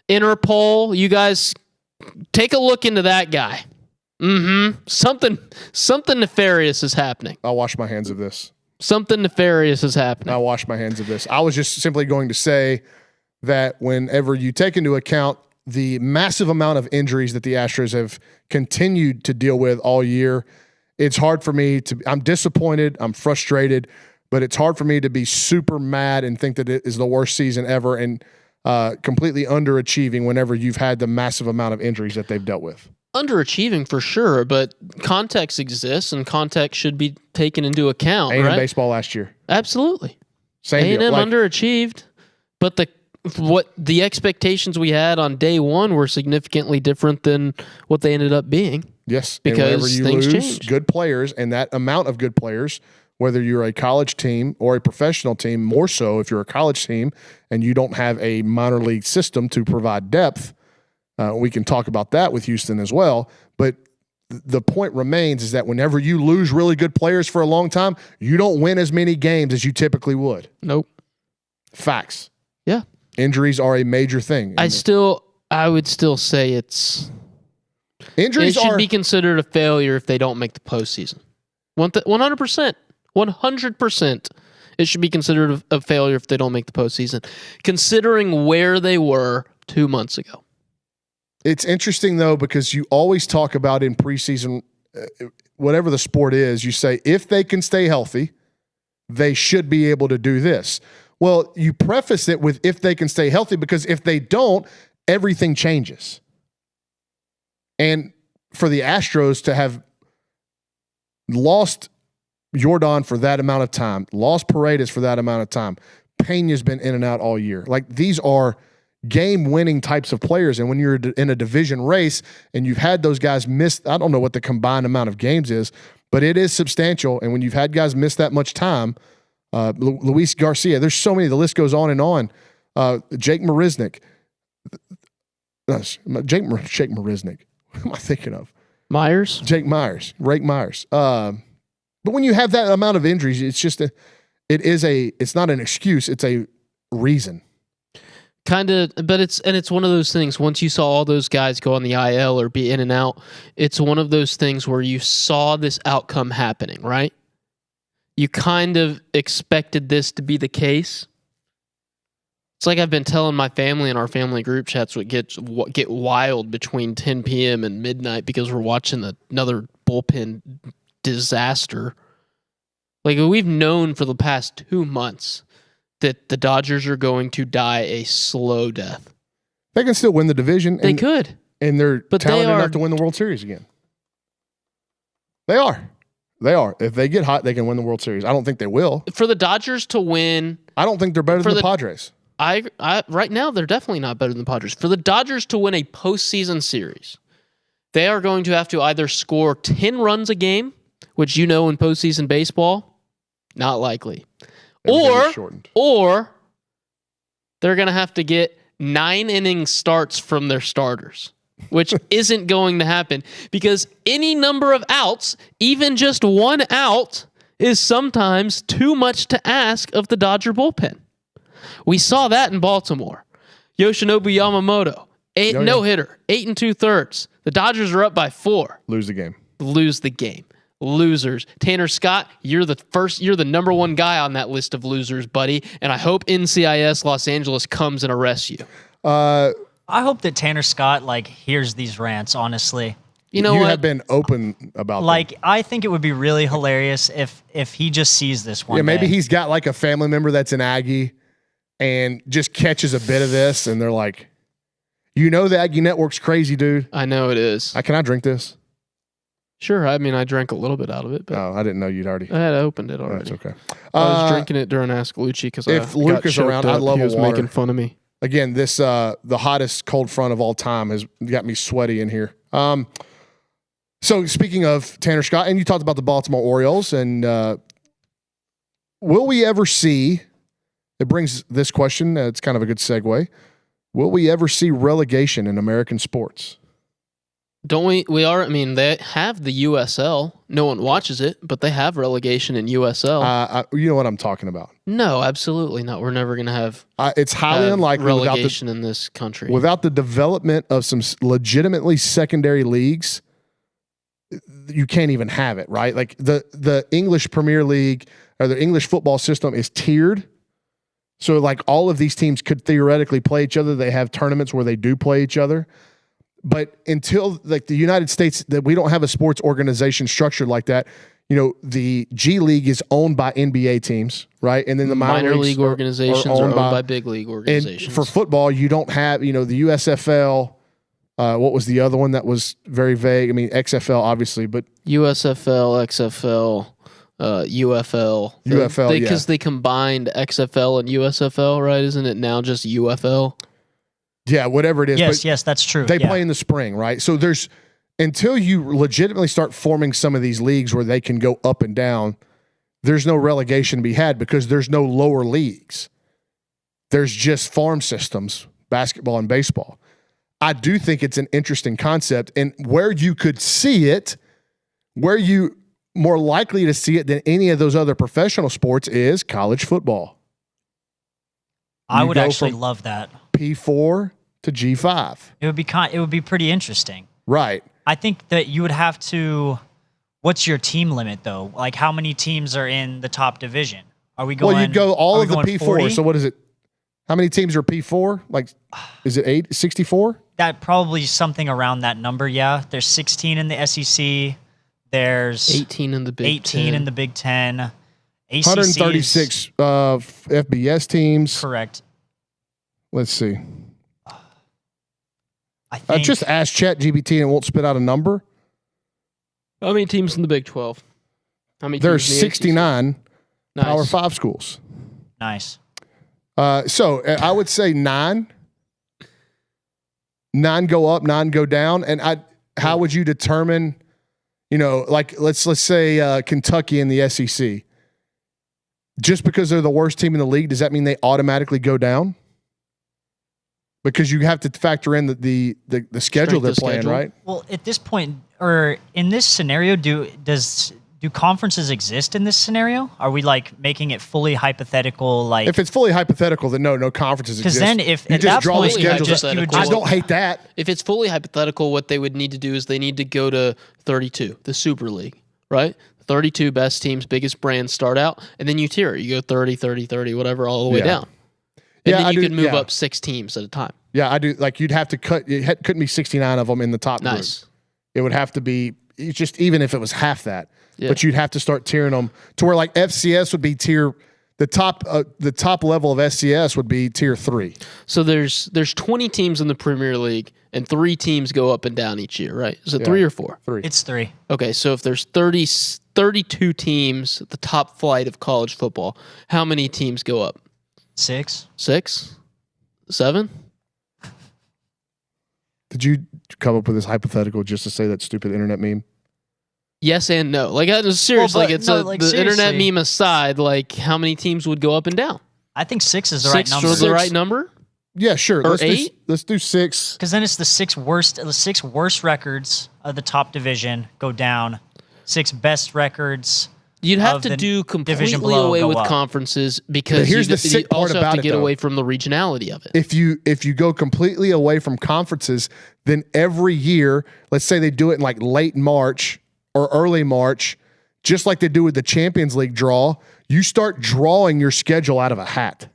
Interpol, you guys take a look into that guy. Something nefarious is happening. I'll wash my hands of this. Something nefarious is happening. I'll wash my hands of this. I was just simply going to say that whenever you take into account the massive amount of injuries that the Astros have continued to deal with all year, it's hard for me to. I'm disappointed. I'm frustrated. But it's hard for me to be super mad and think that it is the worst season ever and completely underachieving whenever you've had the massive amount of injuries that they've dealt with. underachieving for sure, but context exists and context should be taken into account. A&M right? baseball last year. Absolutely. Same A&M deal. Like, underachieved, but the expectations we had on day one were significantly different than what they ended up being. yes, because and whenever you things lose change. good players and that amount of good players, whether you're a college team or a professional team, more so if you're a college team and you don't have a minor league system to provide depth, we can talk about that with Houston as well. But the point remains is that whenever you lose really good players for a long time, you don't win as many games as you typically would. Nope. Facts. Yeah. Injuries are a major thing. I would still say it Injuries should be considered a failure if they don't make the postseason. 100%. 100%. It should be considered a failure if they don't make the postseason, considering where they were 2 months ago. It's interesting, though, because you always talk about in preseason, whatever the sport is, you say if they can stay healthy, they should be able to do this. Well, you preface it with if they can stay healthy, because if they don't, everything changes. And for the Astros to have lost Jordan for that amount of time, lost Paredes for that amount of time, Pena's been in and out all year. Like, these are game-winning types of players. And when you're in a division race and you've had those guys miss, I don't know what the combined amount of games is, but it is substantial. And when you've had guys miss that much time, Luis Garcia, there's so many, the list goes on and on. Jake Marisnick. Jake Marisnick. What am I thinking of? Myers? Rake Myers. But when you have that amount of injuries, it's just it's not an excuse, it's a reason. Kind of, but it's one of those things. Once you saw all those guys go on the IL or be in and out, it's one of those things where you saw this outcome happening, right? You kind of expected this to be the case. It's like I've been telling my family in our family group chats what get wild between 10 p.m. and midnight because we're watching another bullpen disaster. Like, we've known for the past 2 months that the Dodgers are going to die a slow death. They can still win the division. They could. And they're talented enough to win the World Series again. They are. If they get hot, they can win the World Series. I don't think they will. For the Dodgers to win, I don't think they're better than the Padres. Right now, they're definitely not better than the Padres. For the Dodgers to win a postseason series, they are going to have to either score 10 runs a game, which in postseason baseball, not likely. Or they're going to have to get 9 inning starts from their starters, which isn't going to happen because any number of outs, even just 1 out, is sometimes too much to ask of the Dodger bullpen. We saw that in Baltimore. Yoshinobu Yamamoto, no-hitter, 8 2/3. The Dodgers are up by 4. Lose the game. Losers. Tanner Scott, you're the number 1 guy on that list of losers, buddy. And I hope NCIS Los Angeles comes and arrests you. I hope that Tanner Scott hears these rants, honestly. You know what? have been open about them. I think it would be really hilarious if he just sees this one. Yeah, maybe day. he's got a family member that's an Aggie and just catches a bit of this and they're like, the Aggie Network's crazy, dude. I know it is. Can I drink this? Sure. I mean, I drank a little bit out of it, but I didn't know you'd already. I had opened it already. That's okay. I was drinking it during Ask Lucci because if Luke is around, I'd love he was a water. making fun of me. Again, this the hottest cold front of all time has got me sweaty in here. So speaking of Tanner Scott, and you talked about the Baltimore Orioles, and will we ever see? It brings this question. It's kind of a good segue. Will we ever see relegation in American sports? Don't we? We are. I mean, they have the USL. No one watches it, but they have relegation in USL. You know what I'm talking about. No, absolutely not. We're never going to have. It's highly unlikely relegation in this country without the development of some legitimately secondary leagues. You can't even have it, right? Like the English Premier League or the English football system is tiered. So all of these teams could theoretically play each other. They have tournaments where they do play each other. But until the United States, that we don't have a sports organization structured like that. The G League is owned by NBA teams, right? And then the minor league organizations are owned by big league organizations. And for football, you don't have, the USFL What was the other one that was very vague? I mean, XFL obviously, but USFL, XFL, UFL. UFL, Because they combined XFL and USFL, right? Isn't it now just UFL? yeah, whatever it is. Yes, that's true. They Yeah. play in the spring, right? So there's until you legitimately start forming some of these leagues where they can go up and down, there's no relegation to be had because there's no lower leagues. There's just farm systems, basketball and baseball. I do think it's an interesting concept, and where you could see it, where you more likely to see it than any of those other professional sports is college football. I You would go actually from love that. P4 to G5. It would be pretty interesting. Right. I think that you would have to. What's your team limit though? Like how many teams are in the top division? Are we going? Well, you'd go all are of we the going P4. 40? So what is it? How many teams are P4? Like, is it 64? That probably something around that number. Yeah, there's 16 in the SEC. There's 18 in the Big 18 Ten. in the Big Ten. ACC 136 FBS teams. Correct. Let's see. I think Just ask ChatGPT and it won't spit out a number. How many teams in the Big 12? How many? There's teams in the ACC? 69 Nice. Power 5 schools. nice. So I would say 9. 9 go up, 9 go down. And how would you determine, like let's say Kentucky in the SEC? Just because they're the worst team in the league, does that mean they automatically go down? Because you have to factor in the schedule Strength they're of playing, schedule. right? Well, at this point, or in this scenario, do conferences exist in this scenario? Are we like making it fully hypothetical? Like, If it's fully hypothetical, then no conferences because exist. then if you at just that draw point the you schedules, just, you would I just don't hate that. If it's fully hypothetical, what they would need to do is they need to go to 32, the Super League, right? 32 best teams, biggest brands start out, and then you tier it. You go 30, 30, 30, whatever, all the way Yeah. down. And Yeah, then I you do- could move yeah. up 6 teams at a time. Yeah, I do. Like you'd have to cut. Couldn't be 69 of them in the top group. Nice. It would have to be it's just even if it was half that. Yeah. But you'd have to start tiering them to where like FCS would be tier. The top level of FCS would be tier 3. So there's 20 teams in the Premier League, and 3 teams go up and down each year, right? Is it 3 or 4? 3. it's 3. Okay, so if there's 32 teams at the top flight of college football, how many teams go up? 6. 6? 7? Did you come up with this hypothetical just to say that stupid internet meme? Yes and no. Like, I was serious. Well, like, but it's no, the like, internet seriously. meme aside. Like, how many teams would go up and down? I think 6 is the 6 right number. was the right number. Yeah, sure. Or Let's 8? let's do 6. Because then it's the 6 worst records of the top division go down. 6 best records. You'd have Of to the do division completely below away go with up. conferences because But here's you the sick part also have about to it, get though. away from the regionality of it. If you go completely away from conferences, then every year, let's say they do it in like late March or early March, just like they do with the Champions League draw, you start drawing your schedule out of a hat.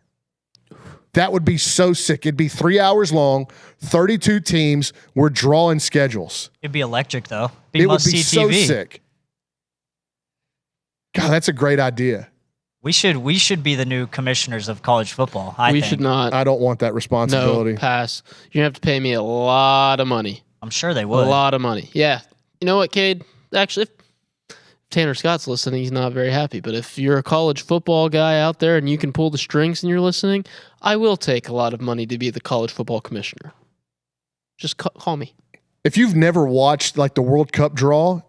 That would be so sick. It'd be 3 hours long, 32 teams. We're drawing schedules. It'd be electric though. It would must-see be so TV. sick. God, that's a great idea. We should be the new commissioners of college football. I we think. should not. I don't want that responsibility. No, pass. You're gonna have to pay me a lot of money. I'm sure they A would. lot of money. Yeah. You know what, Cade? Actually, if Tanner Scott's listening, he's not very happy. But if you're a college football guy out there and you can pull the strings and you're listening, I will take a lot of money to be the college football commissioner. Just call me. If you've never watched like the World Cup draw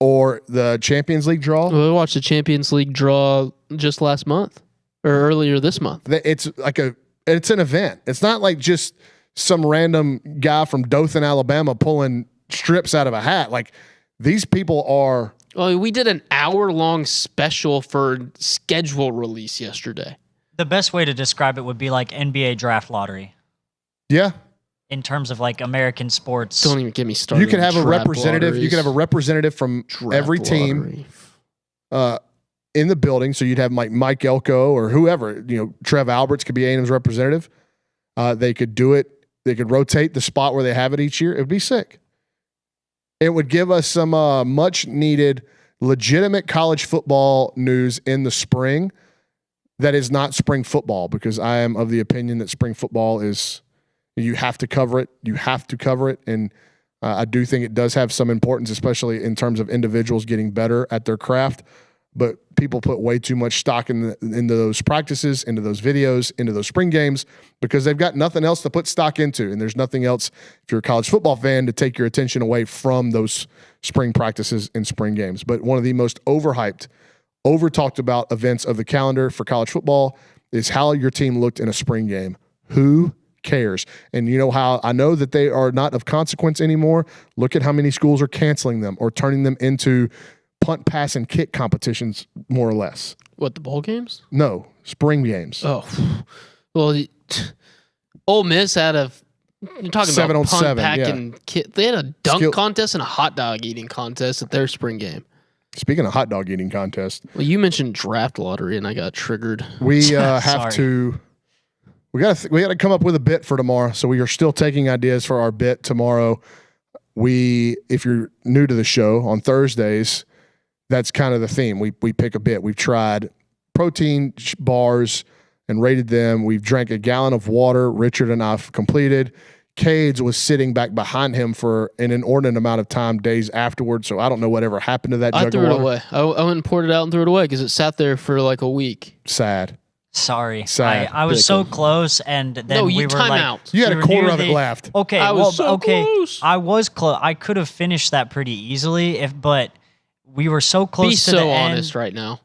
or the Champions League draw, We watched the Champions League draw just last month or earlier this month. it's like it's an event. It's not like just some random guy from Dothan, Alabama pulling strips out of a hat. Like these people are. Oh, we did an hour-long special for schedule release yesterday. The best way to describe it would be like NBA draft lottery Yeah. in terms of like American sports. Don't even get me started. You can on have a draft representative. You lotteries. can have a representative from Draft every team lottery. in the building. So you'd have like Mike Elko or whoever, Trev Alberts could be A&M's representative. They could do it. They could rotate the spot where they have it each year. It would be sick. It would give us some much needed legitimate college football news in the spring that is not spring football, because I am of the opinion that spring football is You have to cover it. You have to cover it. And I do think it does have some importance, especially in terms of individuals getting better at their craft. But people put way too much stock into those practices, into those videos, into those spring games because they've got nothing else to put stock into. And there's nothing else, if you're a college football fan, to take your attention away from those spring practices and spring games. But one of the most overhyped, over-talked about events of the calendar for college football is how your team looked in a spring game. Who cares? And you know how I know that they are not of consequence anymore? Look at how many schools are canceling them or turning them into punt, pass, and kick competitions, more or less. What, the bowl games? No, spring games. Oh, well, Ole Miss had you're talking 7 about on punt, 7, pack, yeah. and kick. They had a dunk contest and a hot dog eating contest at their spring game. Speaking of hot dog eating contest. Well, you mentioned draft lottery, and I got triggered. We have to. We got to come up with a bit for tomorrow. So we are still taking ideas for our bit tomorrow. If you're new to the show on Thursdays, that's kind of the theme. We pick a bit. We've tried protein bars and rated them. We've drank a gallon of water. Richard and I've completed. Cades was sitting back behind him for an inordinate amount of time days afterwards. So I don't know whatever happened to that jug threw of it water. away. I went and poured it out and threw it away because it sat there for like a week. Sad. Sorry. Sad. I was so close, and then we were time like, out. You had we a were quarter near of it left. Okay, I was so close. I was close. I could have finished that pretty easily, but we were so close Be to so the honest end. right now.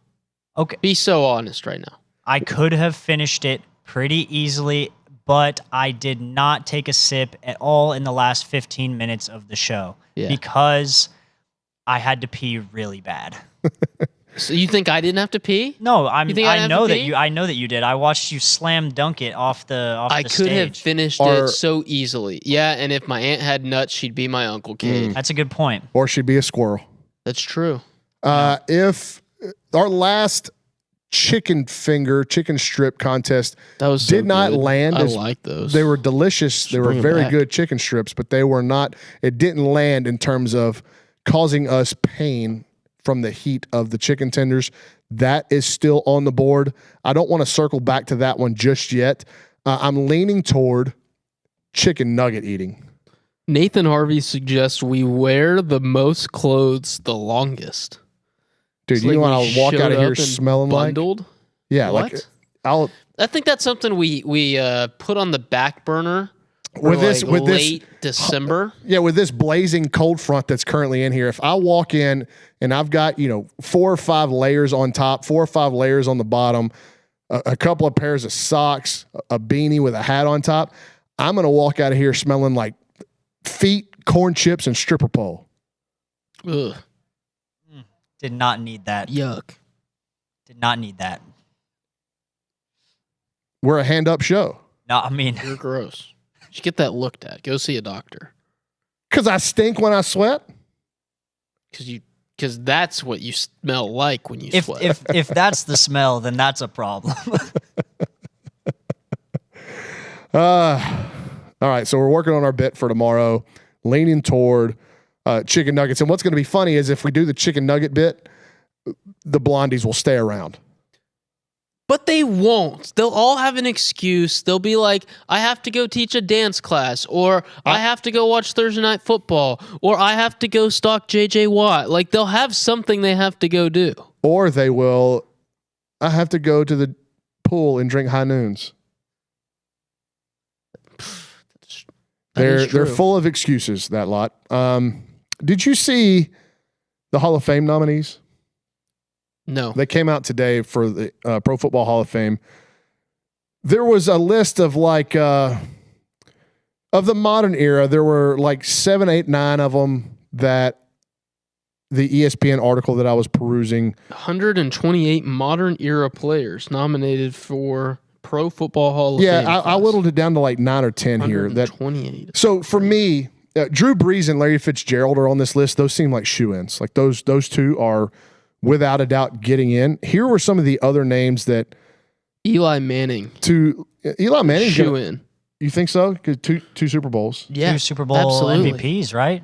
Okay, Be so honest right now. I could have finished it pretty easily, but I did not take a sip at all in the last 15 minutes of the show because I had to pee really bad. So you think I didn't have to pee? No, I know that you. I know that you did. I watched you slam dunk it off the I the could have stage. finished it so easily. Yeah, and if my aunt had nuts, she'd be my Uncle Cade. That's a good point. Or she'd be a squirrel. That's true. If our last chicken strip contest That was did not land I as like those. they were delicious. They were bring 'em very back. good chicken strips, but they were not. It didn't land in terms of causing us pain from the heat of the chicken tenders. That is still on the board. I don't want to circle back to that one just yet. I'm leaning toward chicken nugget eating. Nathan Harvey suggests we wear the most clothes the longest. Dude, It's you know like what we I'll walk out showed of here up and smelling bundled. Yeah, What? like I'll I think that's something we put on the back burner for with this late December. Yeah, with this blazing cold front that's currently in here, if I walk in and I've got, 4 or 5 layers on top, 4 or 5 layers on the bottom, a couple of pairs of socks, a beanie with a hat on top, I'm going to walk out of here smelling like feet, corn chips, and stripper pole. Ugh, Did not need that. yuck. Did not need that. We're a hand-up show. No, I mean, You're gross. You should get that looked at. Go see a doctor. Because I stink when I sweat? Because that's what you smell like when you if sweat. if that's the smell, then that's a problem. All right, so we're working on our bit for tomorrow, leaning toward chicken nuggets. And what's going to be funny is if we do the chicken nugget bit, the blondies will stay around. But they won't. They'll all have an excuse. They'll be like, I have to go teach a dance class, or I have to go watch Thursday Night Football, or I have to go stalk JJ Watt. Like, they'll have something they have to go do. Or they will, I have to go to the pool and drink high noons. They're full of excuses, that lot. Did you see the Hall of Fame nominees? No. They came out today for the Pro Football Hall of Fame. There was a list of of the modern era. There were like 7, 8, 9 of them that the ESPN article that I was perusing. 128 modern era players nominated for Pro Football Hall of Fame. Yeah, I whittled it down to like 9 or 10 here. 128. So for me, Drew Brees and Larry Fitzgerald are on this list. Those seem like shoe-ins. Like those two are without a doubt getting in. Here were some of the other names that Eli Manning. Eli Manning. Shoe in. You think so? 'Cause two Super Bowls. Yeah. 2 Super Bowl absolutely. MVPs, right?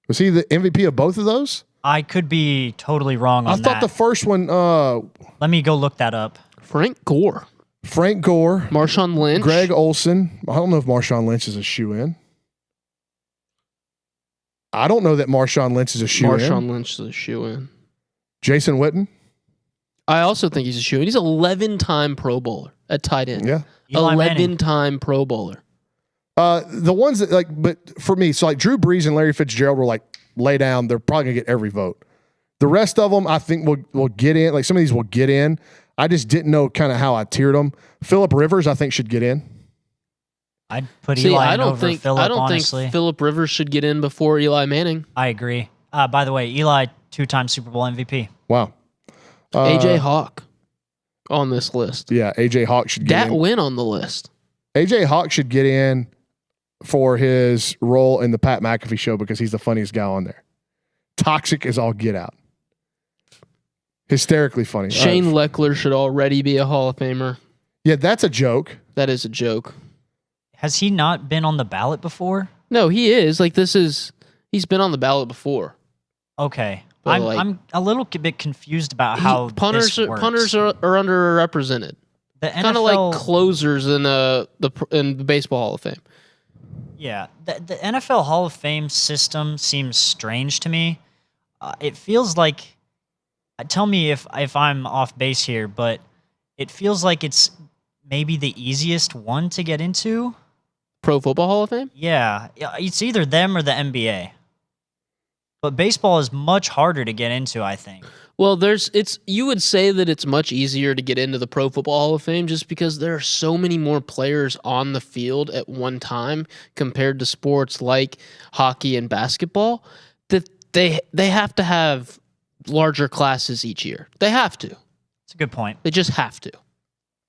Was he the MVP of both of those? I could be totally wrong on I thought that. the first one. Let me go look that up. Frank Gore. Frank Gore, Marshawn Lynch. Greg Olson. I don't know if Marshawn Lynch is a shoe-in. I don't know that Marshawn Lynch is a shoe-in. Marshawn Lynch is a shoe-in. Jason Witten. I also think he's a shoe-in. He's 11-time Pro Bowler at tight end. Yeah. 11-time Pro Bowler. The ones that but for me, so like Drew Brees and Larry Fitzgerald were like lay down. They're probably gonna get every vote. The rest of them, I think, will get in. Like some of these will get in. I just didn't know kind of how I tiered them. Phillip Rivers, I think, should get in. I'd put Eli over Phillip, I don't honestly. think Phillip Rivers should get in before Eli Manning. I agree. By the way, Eli, 2-time Super Bowl MVP. Wow. AJ Hawk on this list. Yeah, AJ Hawk should get in. That win on the list. AJ Hawk should get in for his role in the Pat McAfee show because he's the funniest guy on there. Toxic as all get out. Hysterically funny. Shane Leckler should already be a Hall of Famer. Yeah, that's a joke. That is a joke. Has he not been on the ballot before? No, he is. He's been on the ballot before. Okay. But I'm a little bit confused about how punters this works. Punters are underrepresented. The Kind of NFL, like closers in the Baseball Hall of Fame. yeah, the NFL Hall of Fame system seems strange to me. It feels like, tell me if I'm off base here, but it feels like it's maybe the easiest one to get into. Pro Football Hall of Fame? Yeah, it's either them or the NBA. But baseball is much harder to get into, I think. Well, you would say that it's much easier to get into the Pro Football Hall of Fame just because there are so many more players on the field at one time compared to sports like hockey and basketball that they have to have larger classes each year. They have to. It's a good point. They just have to.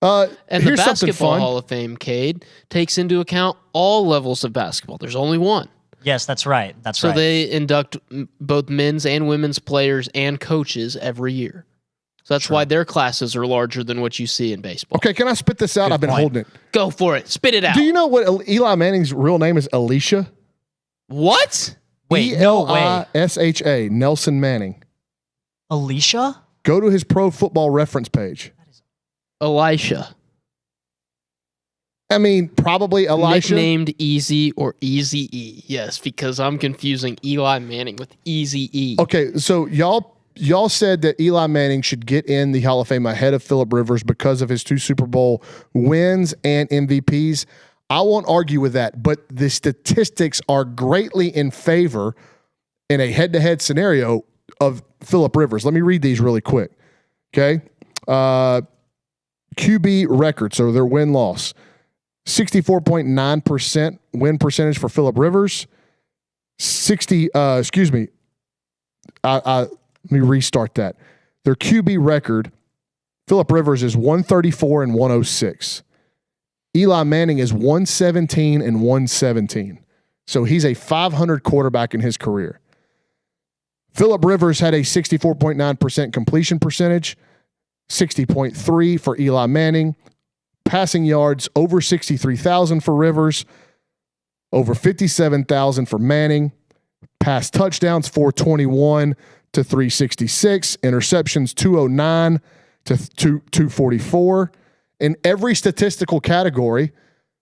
And the Here's something Basketball fun. Hall of Fame, Cade, takes into account all levels of basketball. There's only one. Yes, that's right. That's So right. they induct both men's and women's players and coaches every year. So that's why their classes are larger than what you see in baseball. Okay, can I spit this out? Good I've been point. holding it. Go for it. Spit it out. Do you know what Eli Manning's real name is? Alicia? What? Wait, no way. Elisha, Nelson Manning. Alicia? Go to his Pro Football Reference page. Elisha. I mean, probably Elisha. Nicknamed Easy or Easy E. Yes, because I'm confusing Eli Manning with Easy E. Okay, so y'all said that Eli Manning should get in the Hall of Fame ahead of Phillip Rivers because of his 2 Super Bowl wins and MVPs. I won't argue with that, but the statistics are greatly in favor in a head-to-head scenario of Phillip Rivers. Let me read these really quick. Okay? QB record, so their win-loss. 64.9% win percentage for Phillip Rivers. Let me restart that. Their QB record, Phillip Rivers is 134 and 106. Eli Manning is 117 and 117. So he's a 500 quarterback in his career. Phillip Rivers had a 64.9% completion percentage, 60.3 for Eli Manning. Passing yards over 63,000 for Rivers, over 57,000 for Manning. Pass touchdowns 421 to 366, interceptions 209 to 244. In every statistical category,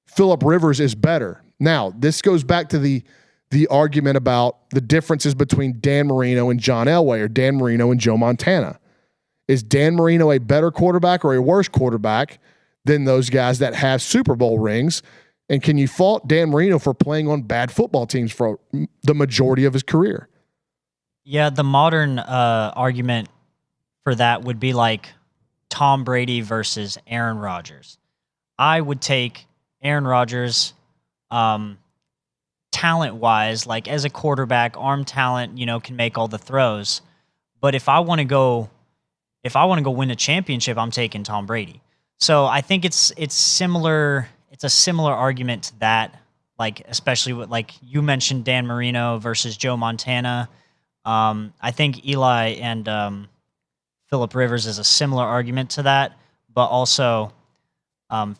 Phillip Rivers is better. Now, this goes back to the argument about the differences between Dan Marino and John Elway or Dan Marino and Joe Montana. Is Dan Marino a better quarterback or a worse quarterback than those guys that have Super Bowl rings? And can you fault Dan Marino for playing on bad football teams for the majority of his career? Yeah, the modern argument for that would be like Tom Brady versus Aaron Rodgers. I would take Aaron Rodgers talent-wise, like as a quarterback, arm talent, can make all the throws. But if I want to go win a championship, I'm taking Tom Brady. So I think it's similar. It's a similar argument to that, like especially with like you mentioned Dan Marino versus Joe Montana. I think Eli and Phillip Rivers is a similar argument to that, but also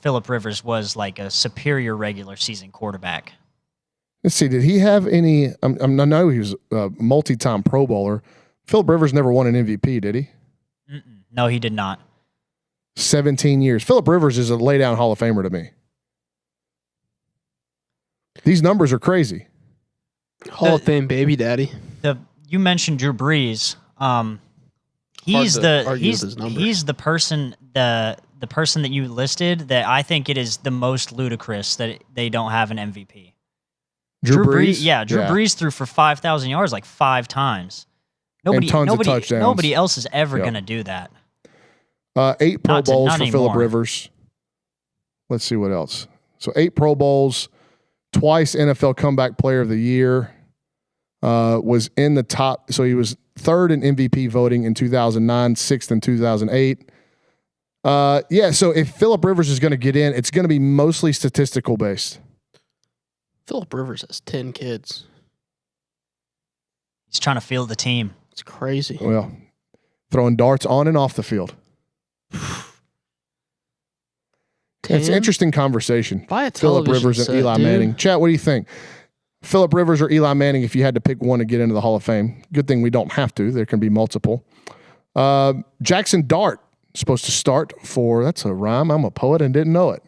Phillip Rivers was like a superior regular season quarterback. Let's see. Did he have any? I know he was a multi-time Pro Bowler. Phillip Rivers never won an MVP, did he? No, he did not. 17 years. Phillip Rivers is a lay-down Hall of Famer to me. These numbers are crazy. Hall of Fame baby daddy. You mentioned Drew Brees. He's the person that you listed that I think it is the most ludicrous that they don't have an MVP. Drew Brees? Drew Brees threw for 5,000 yards like 5 times. Tons of touchdowns. Nobody else is ever going to do that. 8 Pro Bowls for anymore. Phillip Rivers. Let's see what else. So 8 Pro Bowls, twice NFL Comeback Player of the Year. Was in the top. So he was 3rd in MVP voting in 2009, 6th in 2008. So if Phillip Rivers is going to get in, it's going to be mostly statistical based. Phillip Rivers has 10 kids. He's trying to field the team. It's crazy. Well, throwing darts on and off the field. It's an interesting conversation. Buy a Phillip Rivers and Eli Manning. Chat, what do you think? Phillip Rivers or Eli Manning if you had to pick one to get into the Hall of Fame? Good thing we don't have to. There can be multiple. Jackson Dart supposed to start for, that's a rhyme. I'm a poet and didn't know it.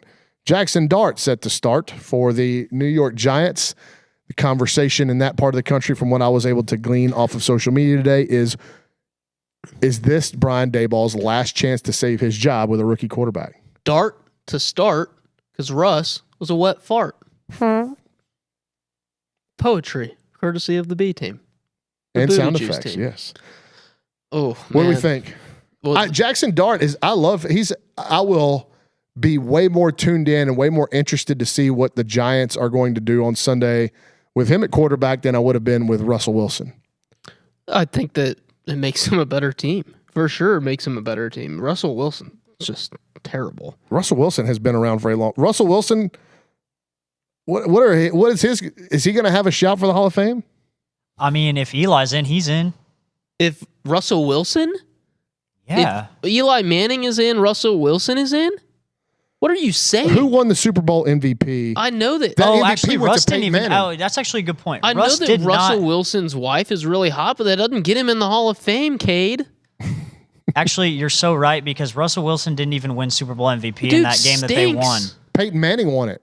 Jackson Dart set to start for the New York Giants. The conversation in that part of the country from what I was able to glean off of social media today is this Brian Daboll's last chance to save his job with a rookie quarterback? Dart to start because Russ was a wet fart. Poetry, courtesy of the B team. And sound effects, team. Yes. Oh, what do we think? Well, Jackson Dart I will be way more tuned in and way more interested to see what the Giants are going to do on Sunday with him at quarterback than I would have been with Russell Wilson. I think that it makes him a better team. For sure, it makes him a better team. Russell Wilson is just terrible. Russell Wilson has been around very long. Russell Wilson, is he going to have a shout for the Hall of Fame? I mean, if Eli's in, he's in. If Russell Wilson? Yeah. If Eli Manning is in, Russell Wilson is in? What are you saying? Who won the Super Bowl MVP? I know that. Actually, Russ didn't even. Oh, that's actually a good point. I know that Russell Wilson's wife is really hot, but that doesn't get him in the Hall of Fame, Cade. Actually, you're so right because Russell Wilson didn't even win Super Bowl MVP in that game that they won. Peyton Manning won it.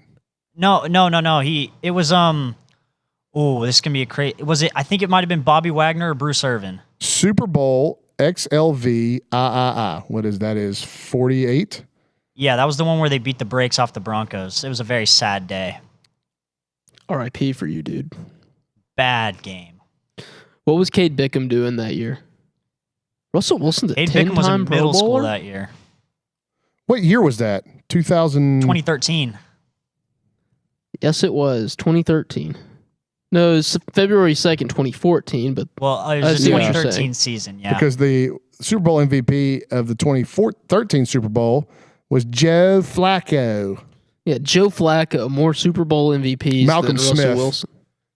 No. It was this can be a crazy. Was it? I think it might have been Bobby Wagner or Bruce Irvin. Super Bowl XLV III. What is that? Is 48? Yeah, that was the one where they beat the brakes off the Broncos. It was a very sad day. R.I.P. for you, dude. Bad game. What was Cade Bickham doing that year? Russell Wilson's a 10-time Cade Bickham was in middle school bowler? that year. What year was that? 2013. Yes, it was 2013. No, it was February 2nd, 2014. But it was the 2013 season. Yeah, because the Super Bowl MVP of the 2013 Super Bowl was Joe Flacco. Yeah, Joe Flacco, more Super Bowl MVPs Malcolm than Smith. Russell Wilson.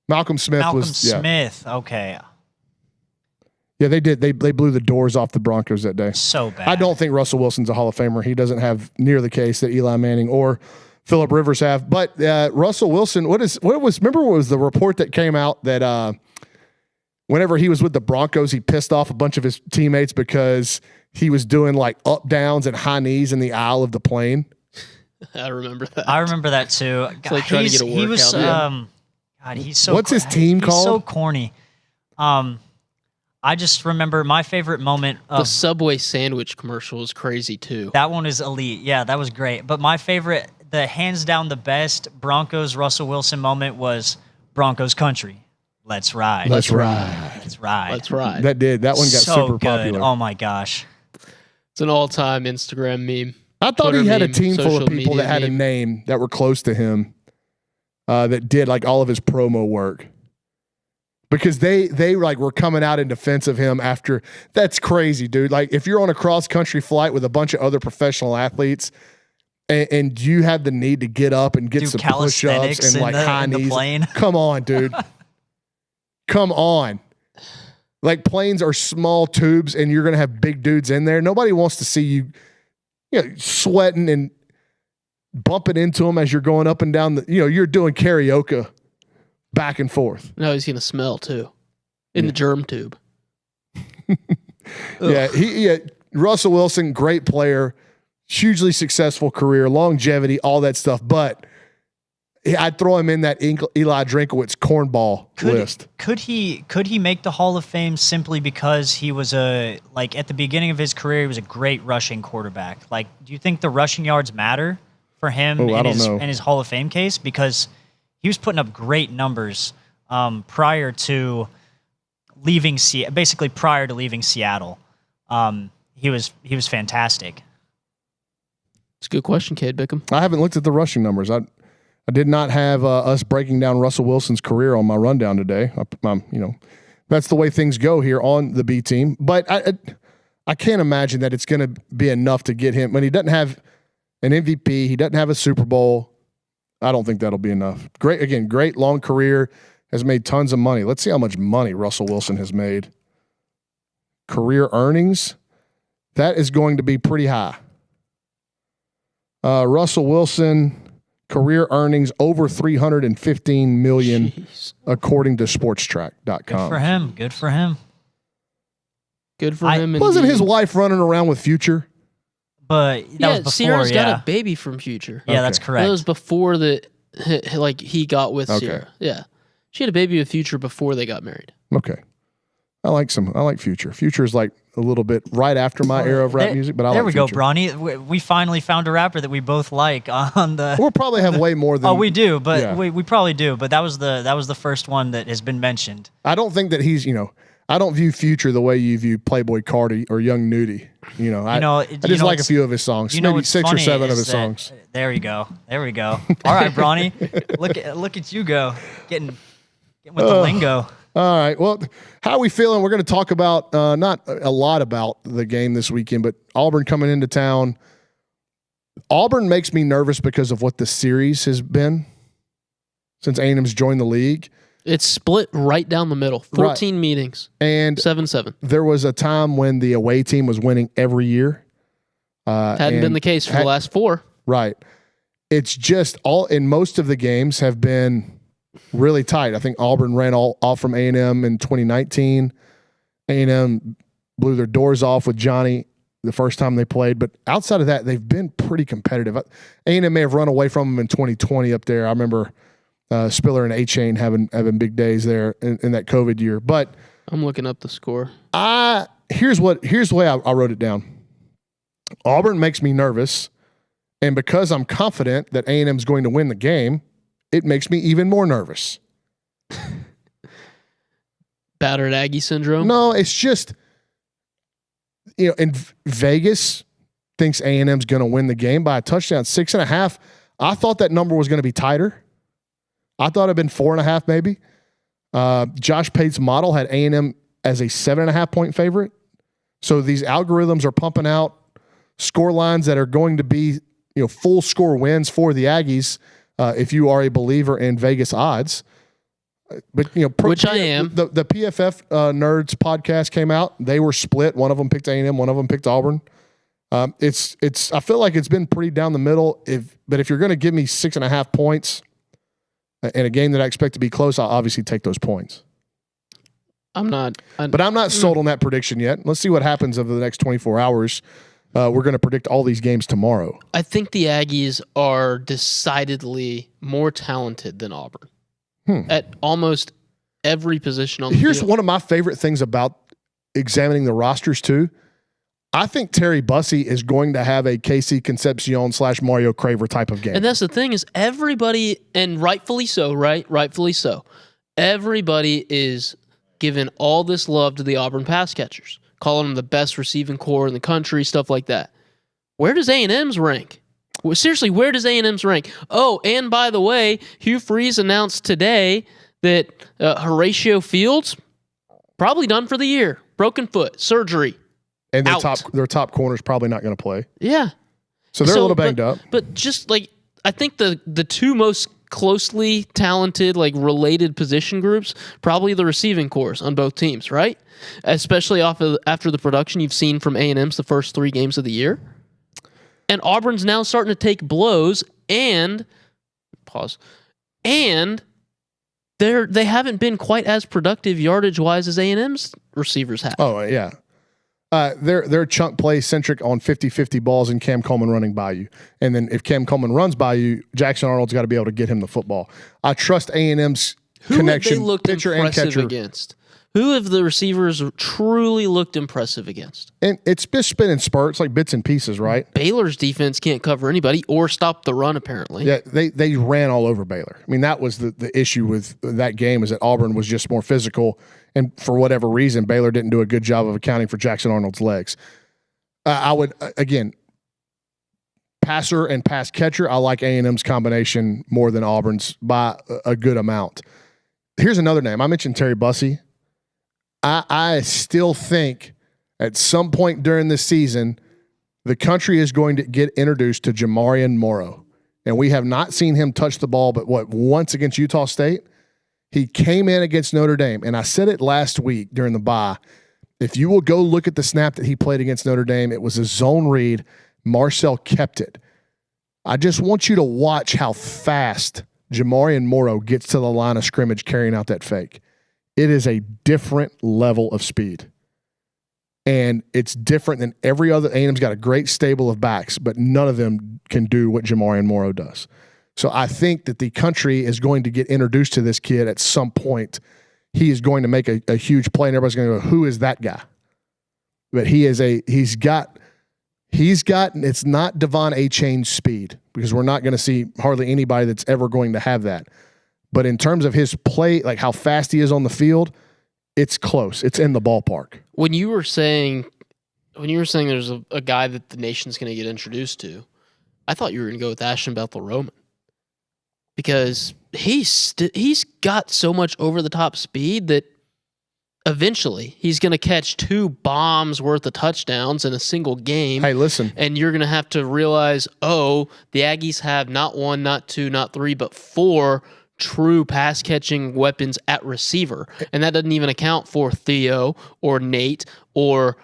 Malcolm Smith. Okay. Yeah, they did. They blew the doors off the Broncos that day. So bad. I don't think Russell Wilson's a Hall of Famer. He doesn't have near the case that Eli Manning or Phillip Rivers have. But Russell Wilson, remember what was the report that came out that whenever he was with the Broncos, he pissed off a bunch of his teammates because he was doing like up downs and high knees in the aisle of the plane. I remember that. I remember that too. It's like trying to get a workout. He was, God, he's so. What's his team called? He's so corny. I just remember my favorite moment of the Subway sandwich commercial is crazy too. That one is elite. Yeah, that was great. But my favorite, the hands down the best Broncos Russell Wilson moment was Broncos country. Let's ride. Let's ride. Let's ride. Let's ride. That got so super good. popular. Oh my gosh. It's an all-time Instagram meme. I thought Twitter he had meme, a team full of social people that had media a name that were close to him that did like all of his promo work. Because they like were coming out in defense of him after. That's crazy, dude. Like if you're on a cross-country flight with a bunch of other professional athletes and you have the need to get up and get some push-ups and like high knees. Come on, dude. Come on. Like planes are small tubes and you're going to have big dudes in there. Nobody wants to see you sweating and bumping into them as you're going up and down you're doing karaoke back and forth. No, he's going to smell too in the germ tube. Yeah. Russell Wilson, great player, hugely successful career, longevity, all that stuff. But I'd throw him in that Eli Drinkowitz cornball list. Could he make the Hall of Fame simply because he was at the beginning of his career, he was a great rushing quarterback? Like, do you think the rushing yards matter for him in his Hall of Fame case? Because he was putting up great numbers prior to leaving Seattle. He was fantastic. It's a good question, Cade Bickham. I haven't looked at the rushing numbers. I did not have us breaking down Russell Wilson's career on my rundown today. That's the way things go here on the B team. But I can't imagine that it's going to be enough to get him. When he doesn't have an MVP, he doesn't have a Super Bowl. I don't think that'll be enough. Great long career, has made tons of money. Let's see how much money Russell Wilson has made. Career earnings, that is going to be pretty high. Russell Wilson, career earnings over $315 million, according to SportsTrack.com. Good for him. Good for him. Wasn't his wife running around with Future? But that was before, Sierra's got a baby from Future. Yeah, that's correct. That was before he got with Sierra. Yeah. She had a baby with Future before they got married. Okay. I like Future. Future is like a little bit right after my era of rap music, but I like Future. There we go, Brauny. We finally found a rapper that we both like on the. We'll probably have way more than. Oh, we do, but yeah. we probably do. But that was the first one that has been mentioned. I don't think that he's I don't view Future the way you view Playboy Cardi or Young Nudie. I just like a few of his songs, maybe 6 or 7 of his songs. There we go. All right, Brauny, look at you go getting with the lingo. All right. Well, how are we feeling? We're going to talk about not a lot about the game this weekend, but Auburn coming into town. Auburn makes me nervous because of what the series has been since A&M's joined the league. It's split right down the middle. 14 meetings. And 7-7. There was a time when the away team was winning every year. Hadn't been the case for the last 4. Right. It's just in most of the games have been really tight. I think Auburn ran off from A&M in 2019. A&M blew their doors off with Johnny the first time they played. But outside of that, they've been pretty competitive. A&M may have run away from them in 2020 up there. I remember Spiller and A-Chain having big days there in that COVID year. But I'm looking up the score. Here's the way I wrote it down. Auburn makes me nervous. And because I'm confident that A&M is going to win the game, it makes me even more nervous. Battered Aggie syndrome? No, it's just, in Vegas thinks A&M's going to win the game by a touchdown, 6.5. I thought that number was going to be tighter. I thought it'd been 4.5 maybe. Josh Pate's model had A&M as a 7.5 point favorite. So these algorithms are pumping out score lines that are going to be, full score wins for the Aggies. If you are a believer in Vegas odds, but which I am. The PFF Nerds podcast came out. They were split. One of them picked A&M. One of them picked Auburn. It's. I feel like it's been pretty down the middle. But if you're going to give me 6.5 points in a game that I expect to be close, I'll obviously take those points. I'm not sold on that prediction yet. Let's see what happens over the next 24 hours. We're going to predict all these games tomorrow. I think the Aggies are decidedly more talented than Auburn at almost every position on the Here's field. one of my favorite things about examining the rosters too. I think Terry Bussey is going to have a Casey Concepcion / Mario Craver type of game. And that's the thing is everybody, and rightfully so, right? Rightfully so. Everybody is giving all this love to the Auburn pass catchers, calling them the best receiving core in the country, stuff like that. Where does A&M's rank? Well, seriously, where does A&M's rank? Oh, and by the way, Hugh Freeze announced today that Horatio Fields, probably done for the year. Broken foot, surgery. And their top corner's probably not going to play. Yeah. So they're a little banged up. But just I think the two most closely talented, related position groups, probably the receiving cores on both teams, right? Especially after the production you've seen from A&M's the first 3 games of the year. And Auburn's now starting to take blows and they haven't been quite as productive yardage-wise as A&M's receivers have. Oh, yeah. They're chunk play centric on 50-50 balls and Cam Coleman running by you. And then if Cam Coleman runs by you, Jackson Arnold's got to be able to get him the football. I trust A&M's connection, Who have they looked pitcher and impressive catcher. against? Who have the receivers truly looked impressive against? And it's just been in spurts, like bits and pieces, right? Baylor's defense can't cover anybody or stop the run, apparently. Yeah, they ran all over Baylor. I mean, that was the issue with that game, is that Auburn was just more physical, and for whatever reason, Baylor didn't do a good job of accounting for Jackson Arnold's legs. I would, again, passer and pass catcher, I like A&M's combination more than Auburn's by a good amount. Here's another name. I mentioned Terry Bussey. I still think at some point during this season, the country is going to get introduced to Jamarian Morrow. And we have not seen him touch the ball, but once against Utah State? He came in against Notre Dame, and I said it last week during the bye. If you will go look at the snap that he played against Notre Dame, it was a zone read. Marcel kept it. I just want you to watch how fast Jamarian Morrow gets to the line of scrimmage carrying out that fake. It is a different level of speed. And it's different than every other. A&M's got a great stable of backs, but none of them can do what Jamarian Morrow does. So I think that the country is going to get introduced to this kid at some point. He is going to make a huge play, and everybody's going to go, who is that guy? But he's got, it's not Devon A-Chain speed, because we're not going to see hardly anybody that's ever going to have that. But in terms of his play, like how fast he is on the field, it's close. It's in the ballpark. When you were saying there's a guy that the nation's going to get introduced to, I thought you were going to go with Ashton Bethel-Roman, because he's got so much over-the-top speed that eventually he's going to catch 2 bombs worth of touchdowns in a single game. Hey, listen. And you're going to have to realize, the Aggies have not 1, not 2, not 3, but 4 true pass-catching weapons at receiver. And that doesn't even account for Theo or Nate or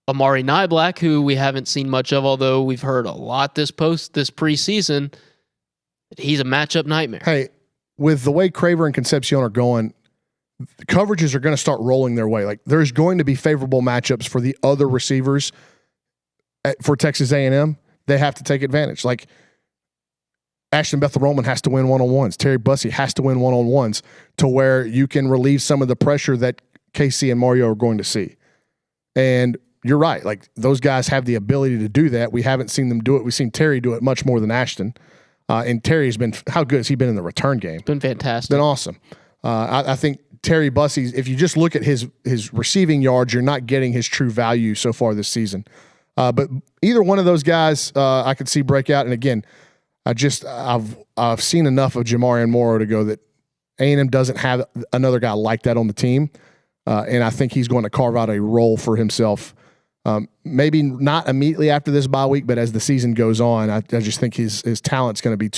Amari Nyblack, who we haven't seen much of, although we've heard a lot this preseason. He's a matchup nightmare. Hey, with the way Craver and Concepcion are going, the coverages are going to start rolling their way. Like, there's going to be favorable matchups for the other receivers for Texas A&M. They have to take advantage. Like, Ashton Bethel-Roman has to win one-on-ones. Terry Bussey has to win one-on-ones to where you can relieve some of the pressure that KC and Mario are going to see. And you're right. Like, those guys have the ability to do that. We haven't seen them do it. We've seen Terry do it much more than Ashton. And Terry's been, how good has he been in the return game? Been fantastic. Been awesome. I think Terry Bussey's, if you just look at his receiving yards, you're not getting his true value so far this season. But either one of those guys, I could see break out. And again, I've seen enough of Jamarian Morrow to go that A&M doesn't have another guy like that on the team. And I think he's going to carve out a role for himself. Maybe not immediately after this bye week, but as the season goes on, I just think his talent's going to be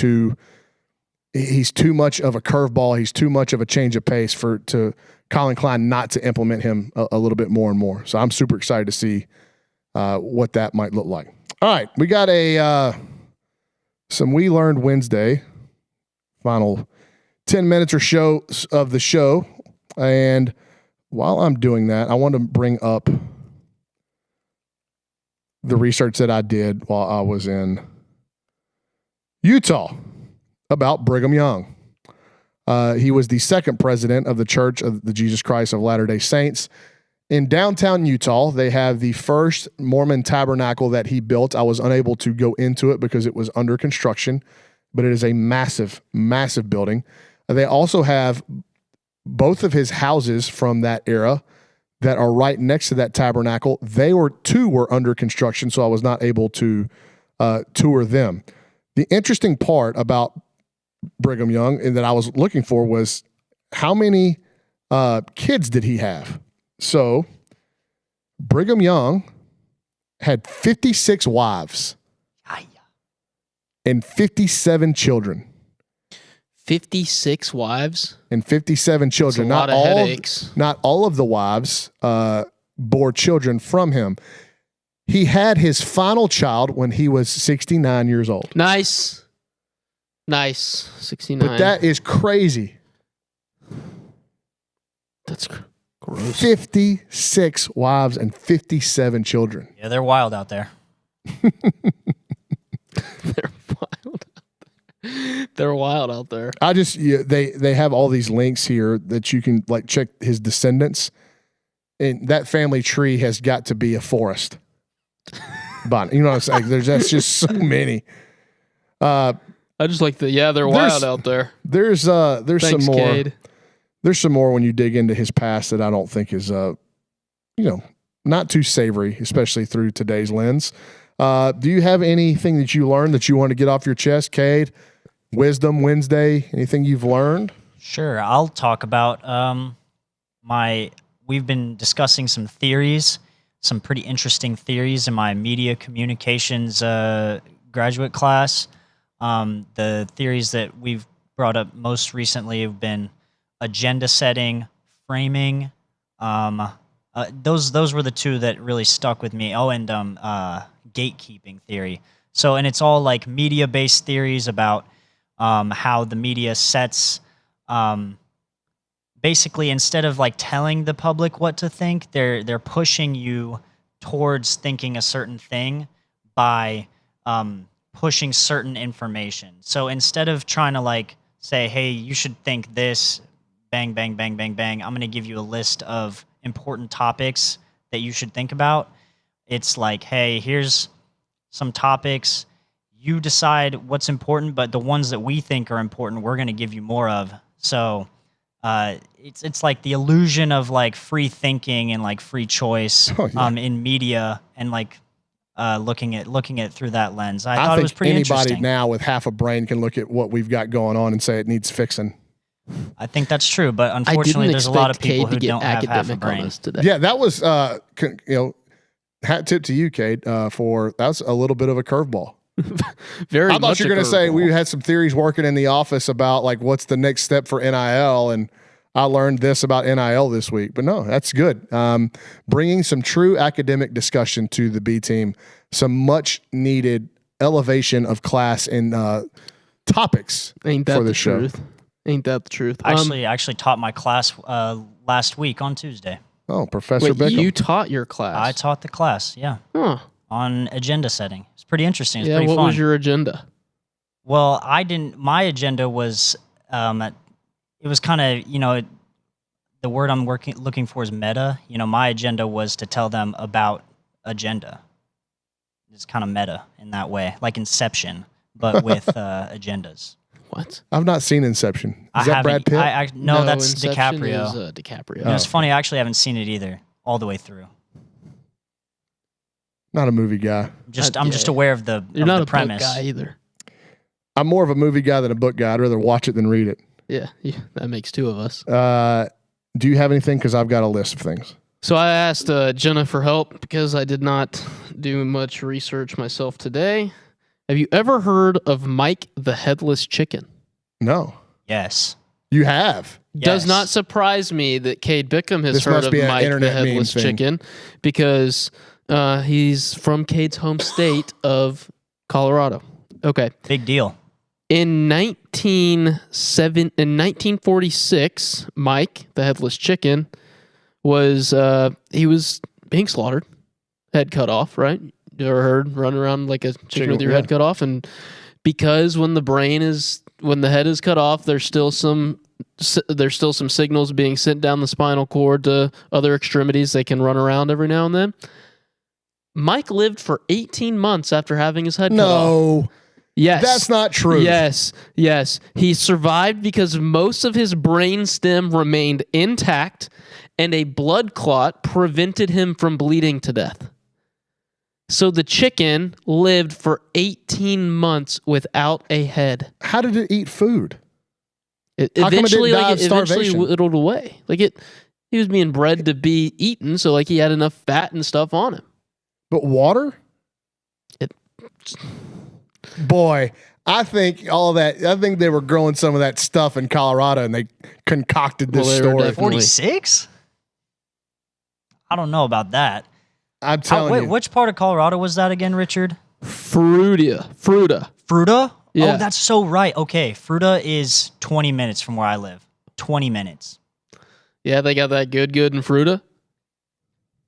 he's too much of a curveball. He's too much of a change of pace to Colin Klein not to implement him a little bit more and more. So I'm super excited to see what that might look like. All right, we got some We Learned Wednesday, final 10 minutes or so of the show. And while I'm doing that, I want to bring up the research that I did while I was in Utah about Brigham Young. He was the second president of the Church of the Jesus Christ of Latter-day Saints. In downtown Utah, they have the first Mormon tabernacle that he built. I was unable to go into it because it was under construction, but it is a massive, massive building. They also have both of his houses from that era that are right next to that tabernacle. Two were under construction, so I was not able to tour them. The interesting part about Brigham Young and that I was looking for was how many kids did he have? So Brigham Young had 56 wives and 57 children. 56 wives and 57 children. That's a lot of headaches. Not all of the wives bore children from him. He had his final child when he was 69 years old. Nice. 69. But that is crazy. Gross. 56 wives and 57 children. Yeah, they're wild out there. They're wild. They're wild out there. They have all these links here that you can like check his descendants, and that family tree has got to be a forest. But you know what I'm saying? That's just so many. I just like they're wild out there. There's Thanks, some more. Cade. There's some more when you dig into his past that I don't think is not too savory, especially through today's lens. Do you have anything that you learned that you want to get off your chest, Cade? Wisdom Wednesday, anything you've learned? Sure, I'll talk about we've been discussing some theories, some pretty interesting theories in my media communications graduate class. The theories that we've brought up most recently have been agenda setting, framing. Those were the two that really stuck with me. Oh, and gatekeeping theory. So, and it's all like media-based theories about how the media sets, basically instead of like telling the public what to think, they're pushing you towards thinking a certain thing by pushing certain information. So instead of trying to like say, hey, you should think this, bang, bang, bang, bang, bang, I'm going to give you a list of important topics that you should think about. It's like, hey, here's some topics. You decide what's important, but the ones that we think are important, we're going to give you more of. So it's like the illusion of like free thinking and like free choice in media, and like looking at it through that lens. I thought it was pretty interesting. Anybody now with half a brain can look at what we've got going on and say it needs fixing. I think that's true, but unfortunately, there's a lot of people who don't have half a brain. Today. Yeah, that was hat tip to you, Cade. That's a little bit of a curveball. Very. I thought you were going to say we had some theories working in the office about like what's the next step for NIL, and I learned this about NIL this week. But no, that's good. Bringing some true academic discussion to the B team, some much needed elevation of class and topics Ain't that for the show. Truth? Ain't that the truth? I actually taught my class last week on Tuesday. Oh, Professor Wait, Bickham. you taught your class? I taught the class, yeah. Huh. On agenda setting. It's pretty interesting. It's yeah, pretty what fun. was your agenda? Well, my agenda was, it was kind of, the word I'm looking for is meta. My agenda was to tell them about agenda. It's kind of meta in that way, like Inception, but with agendas. What? I've not seen Inception. Is that Brad Pitt? No, that's Inception DiCaprio. Is, DiCaprio. It's funny. I actually haven't seen it either, all the way through. Not a movie guy. I'm just aware of the You're not a premise. book guy either. I'm more of a movie guy than a book guy. I'd rather watch it than read it. Yeah, that makes two of us. Do you have anything? Because I've got a list of things. So I asked Jenna for help because I did not do much research myself today. Have you ever heard of Mike the Headless Chicken? No. Yes. You have? Does Yes. not surprise me that Cade Bickham has This heard must of be an Mike the internet meme Headless thing. Chicken because he's from Cade's home state of Colorado. Okay. Big deal. In 1946, Mike the Headless Chicken was being slaughtered, head cut off, right? You ever heard running around like a chicken with your head cut off? And because when the head is cut off, there's still some signals being sent down the spinal cord to other extremities. They can run around every now and then. Mike lived for 18 months after having his head cut off. No. Yes. That's not true. Yes. He survived because most of his brain stem remained intact and a blood clot prevented him from bleeding to death. So the chicken lived for 18 months without a head. How did it eat food? It How come it eventually, didn't die of eventually starvation? whittled away. He was being bred to be eaten, so he had enough fat and stuff on him. But water? Boy, I think they were growing some of that stuff in Colorado and they concocted this Well, they were story. definitely- 46? I don't know about that. I'm telling you. Which part of Colorado was that again, Richard? Fruta. Fruta? Yeah. Oh, that's so right. Okay, Fruta is 20 minutes from where I live. 20 minutes. Yeah, they got that good in Fruta.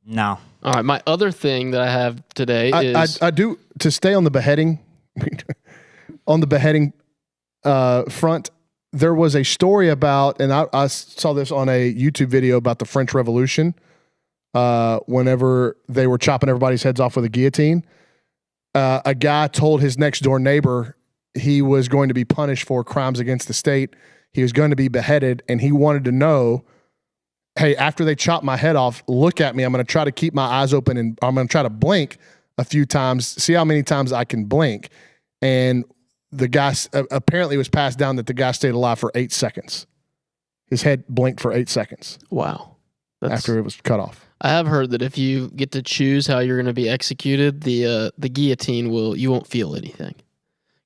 No. All right, my other thing that I have today is I do, to stay on the beheading front. There was a story about, and I saw this on a YouTube video about the French Revolution. Whenever they were chopping everybody's heads off with a guillotine, a guy told his next door neighbor he was going to be punished for crimes against the state. He was going to be beheaded, and he wanted to know, hey, after they chop my head off, look at me. I'm going to try to keep my eyes open, and I'm going to try to blink a few times, see how many times I can blink. And the guy, apparently it was passed down that the guy stayed alive for 8 seconds. His head blinked for 8 seconds. Wow. After it was cut off. I have heard that if you get to choose how you're going to be executed, the guillotine you won't feel anything.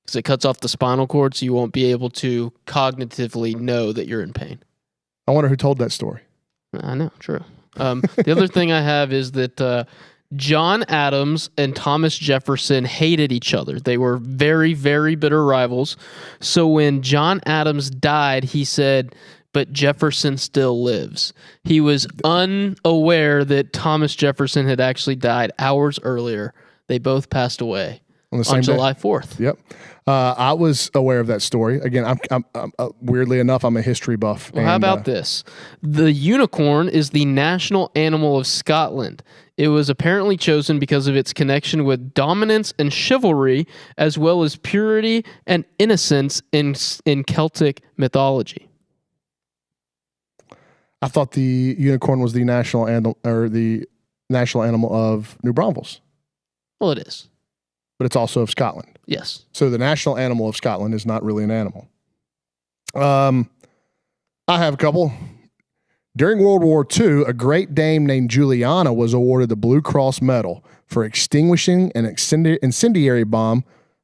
Because it cuts off the spinal cord, so you won't be able to cognitively know that you're in pain. I wonder who told that story. I know, true. The other thing I have is that John Adams and Thomas Jefferson hated each other. They were very, very bitter rivals. So when John Adams died, he said, but Jefferson still lives. He was unaware that Thomas Jefferson had actually died hours earlier. They both passed away on July 4th. Yep. I was aware of that story. Again, I'm weirdly enough, I'm a history buff. Well, how about this? The unicorn is the national animal of Scotland. It was apparently chosen because of its connection with dominance and chivalry, as well as purity and innocence in Celtic mythology. I thought the unicorn was the national animal, or the national animal of New Braunfels. Well, it is. But it's also of Scotland. Yes. So the national animal of Scotland is not really an animal. I have a couple. During World War II, a Great Dane named Juliana was awarded the Blue Cross Medal for extinguishing an incendiary bomb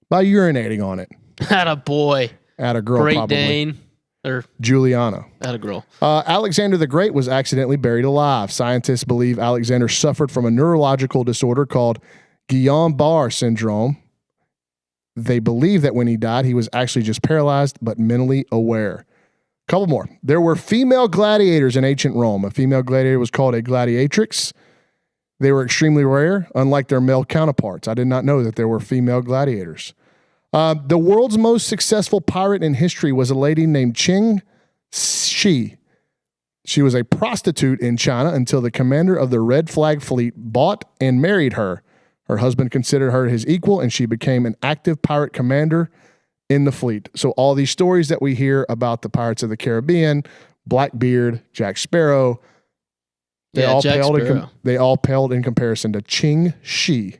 by urinating on it. Atta boy. Atta girl, Great probably. Dane. Or Juliana. Atta girl. Alexander the Great was accidentally buried alive. Scientists believe Alexander suffered from a neurological disorder called Guillain-Barré syndrome. They believe that when he died, he was actually just paralyzed but mentally aware. Couple more. There were female gladiators in ancient Rome. A female gladiator was called a gladiatrix. They were extremely rare, unlike their male counterparts. I did not know that there were female gladiators. The world's most successful pirate in history was a lady named Qing Shi. She was a prostitute in China until the commander of the Red Flag Fleet bought and married her. Her husband considered her his equal, and she became an active pirate commander in the fleet. So all these stories that we hear about the Pirates of the Caribbean, Blackbeard, Jack Sparrow, they all paled in comparison to Qing Shi.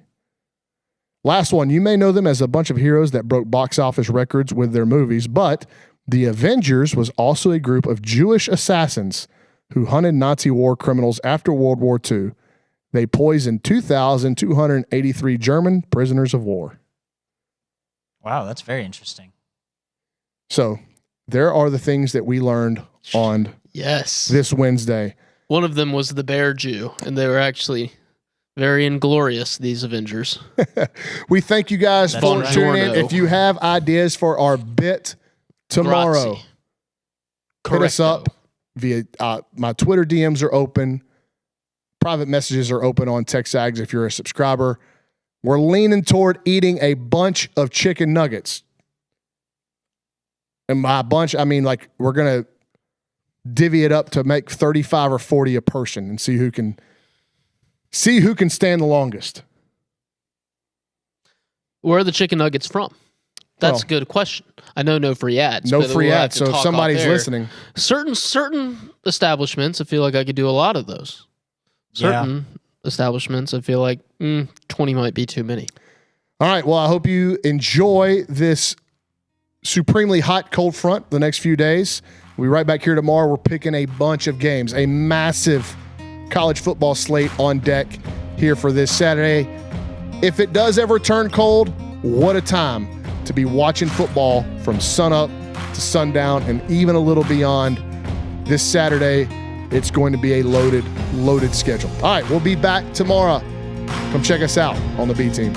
Last one, you may know them as a bunch of heroes that broke box office records with their movies, but the Avengers was also a group of Jewish assassins who hunted Nazi war criminals after World War II. They poisoned 2,283 German prisoners of war. Wow, that's very interesting. So there are the things that we learned on this Wednesday. One of them was the Bear Jew, and they were actually very inglorious, these Avengers. We thank you guys for tuning in. If you have ideas for our bit tomorrow, hit us up via my Twitter DMs are open. Private messages are open on TexAgs if you're a subscriber. We're leaning toward eating a bunch of chicken nuggets. And by a bunch, I mean like we're going to divvy it up to make 35 or 40 a person and see who can stand the longest. Where are the chicken nuggets from? That's a good question. I know no free ads. No free ads, so if somebody's listening. Certain establishments, I feel like I could do a lot of those. Certain establishments, I feel like 20 might be too many. All right, well, I hope you enjoy this supremely hot cold front the next few days. We'll be right back here tomorrow. We're picking a bunch of games, a massive college football slate on deck here for this Saturday. If it does ever turn cold, what a time to be watching football from sunup to sundown and even a little beyond. This Saturday, it's going to be a loaded schedule. All right, we'll be back tomorrow. Come check us out on the B Team.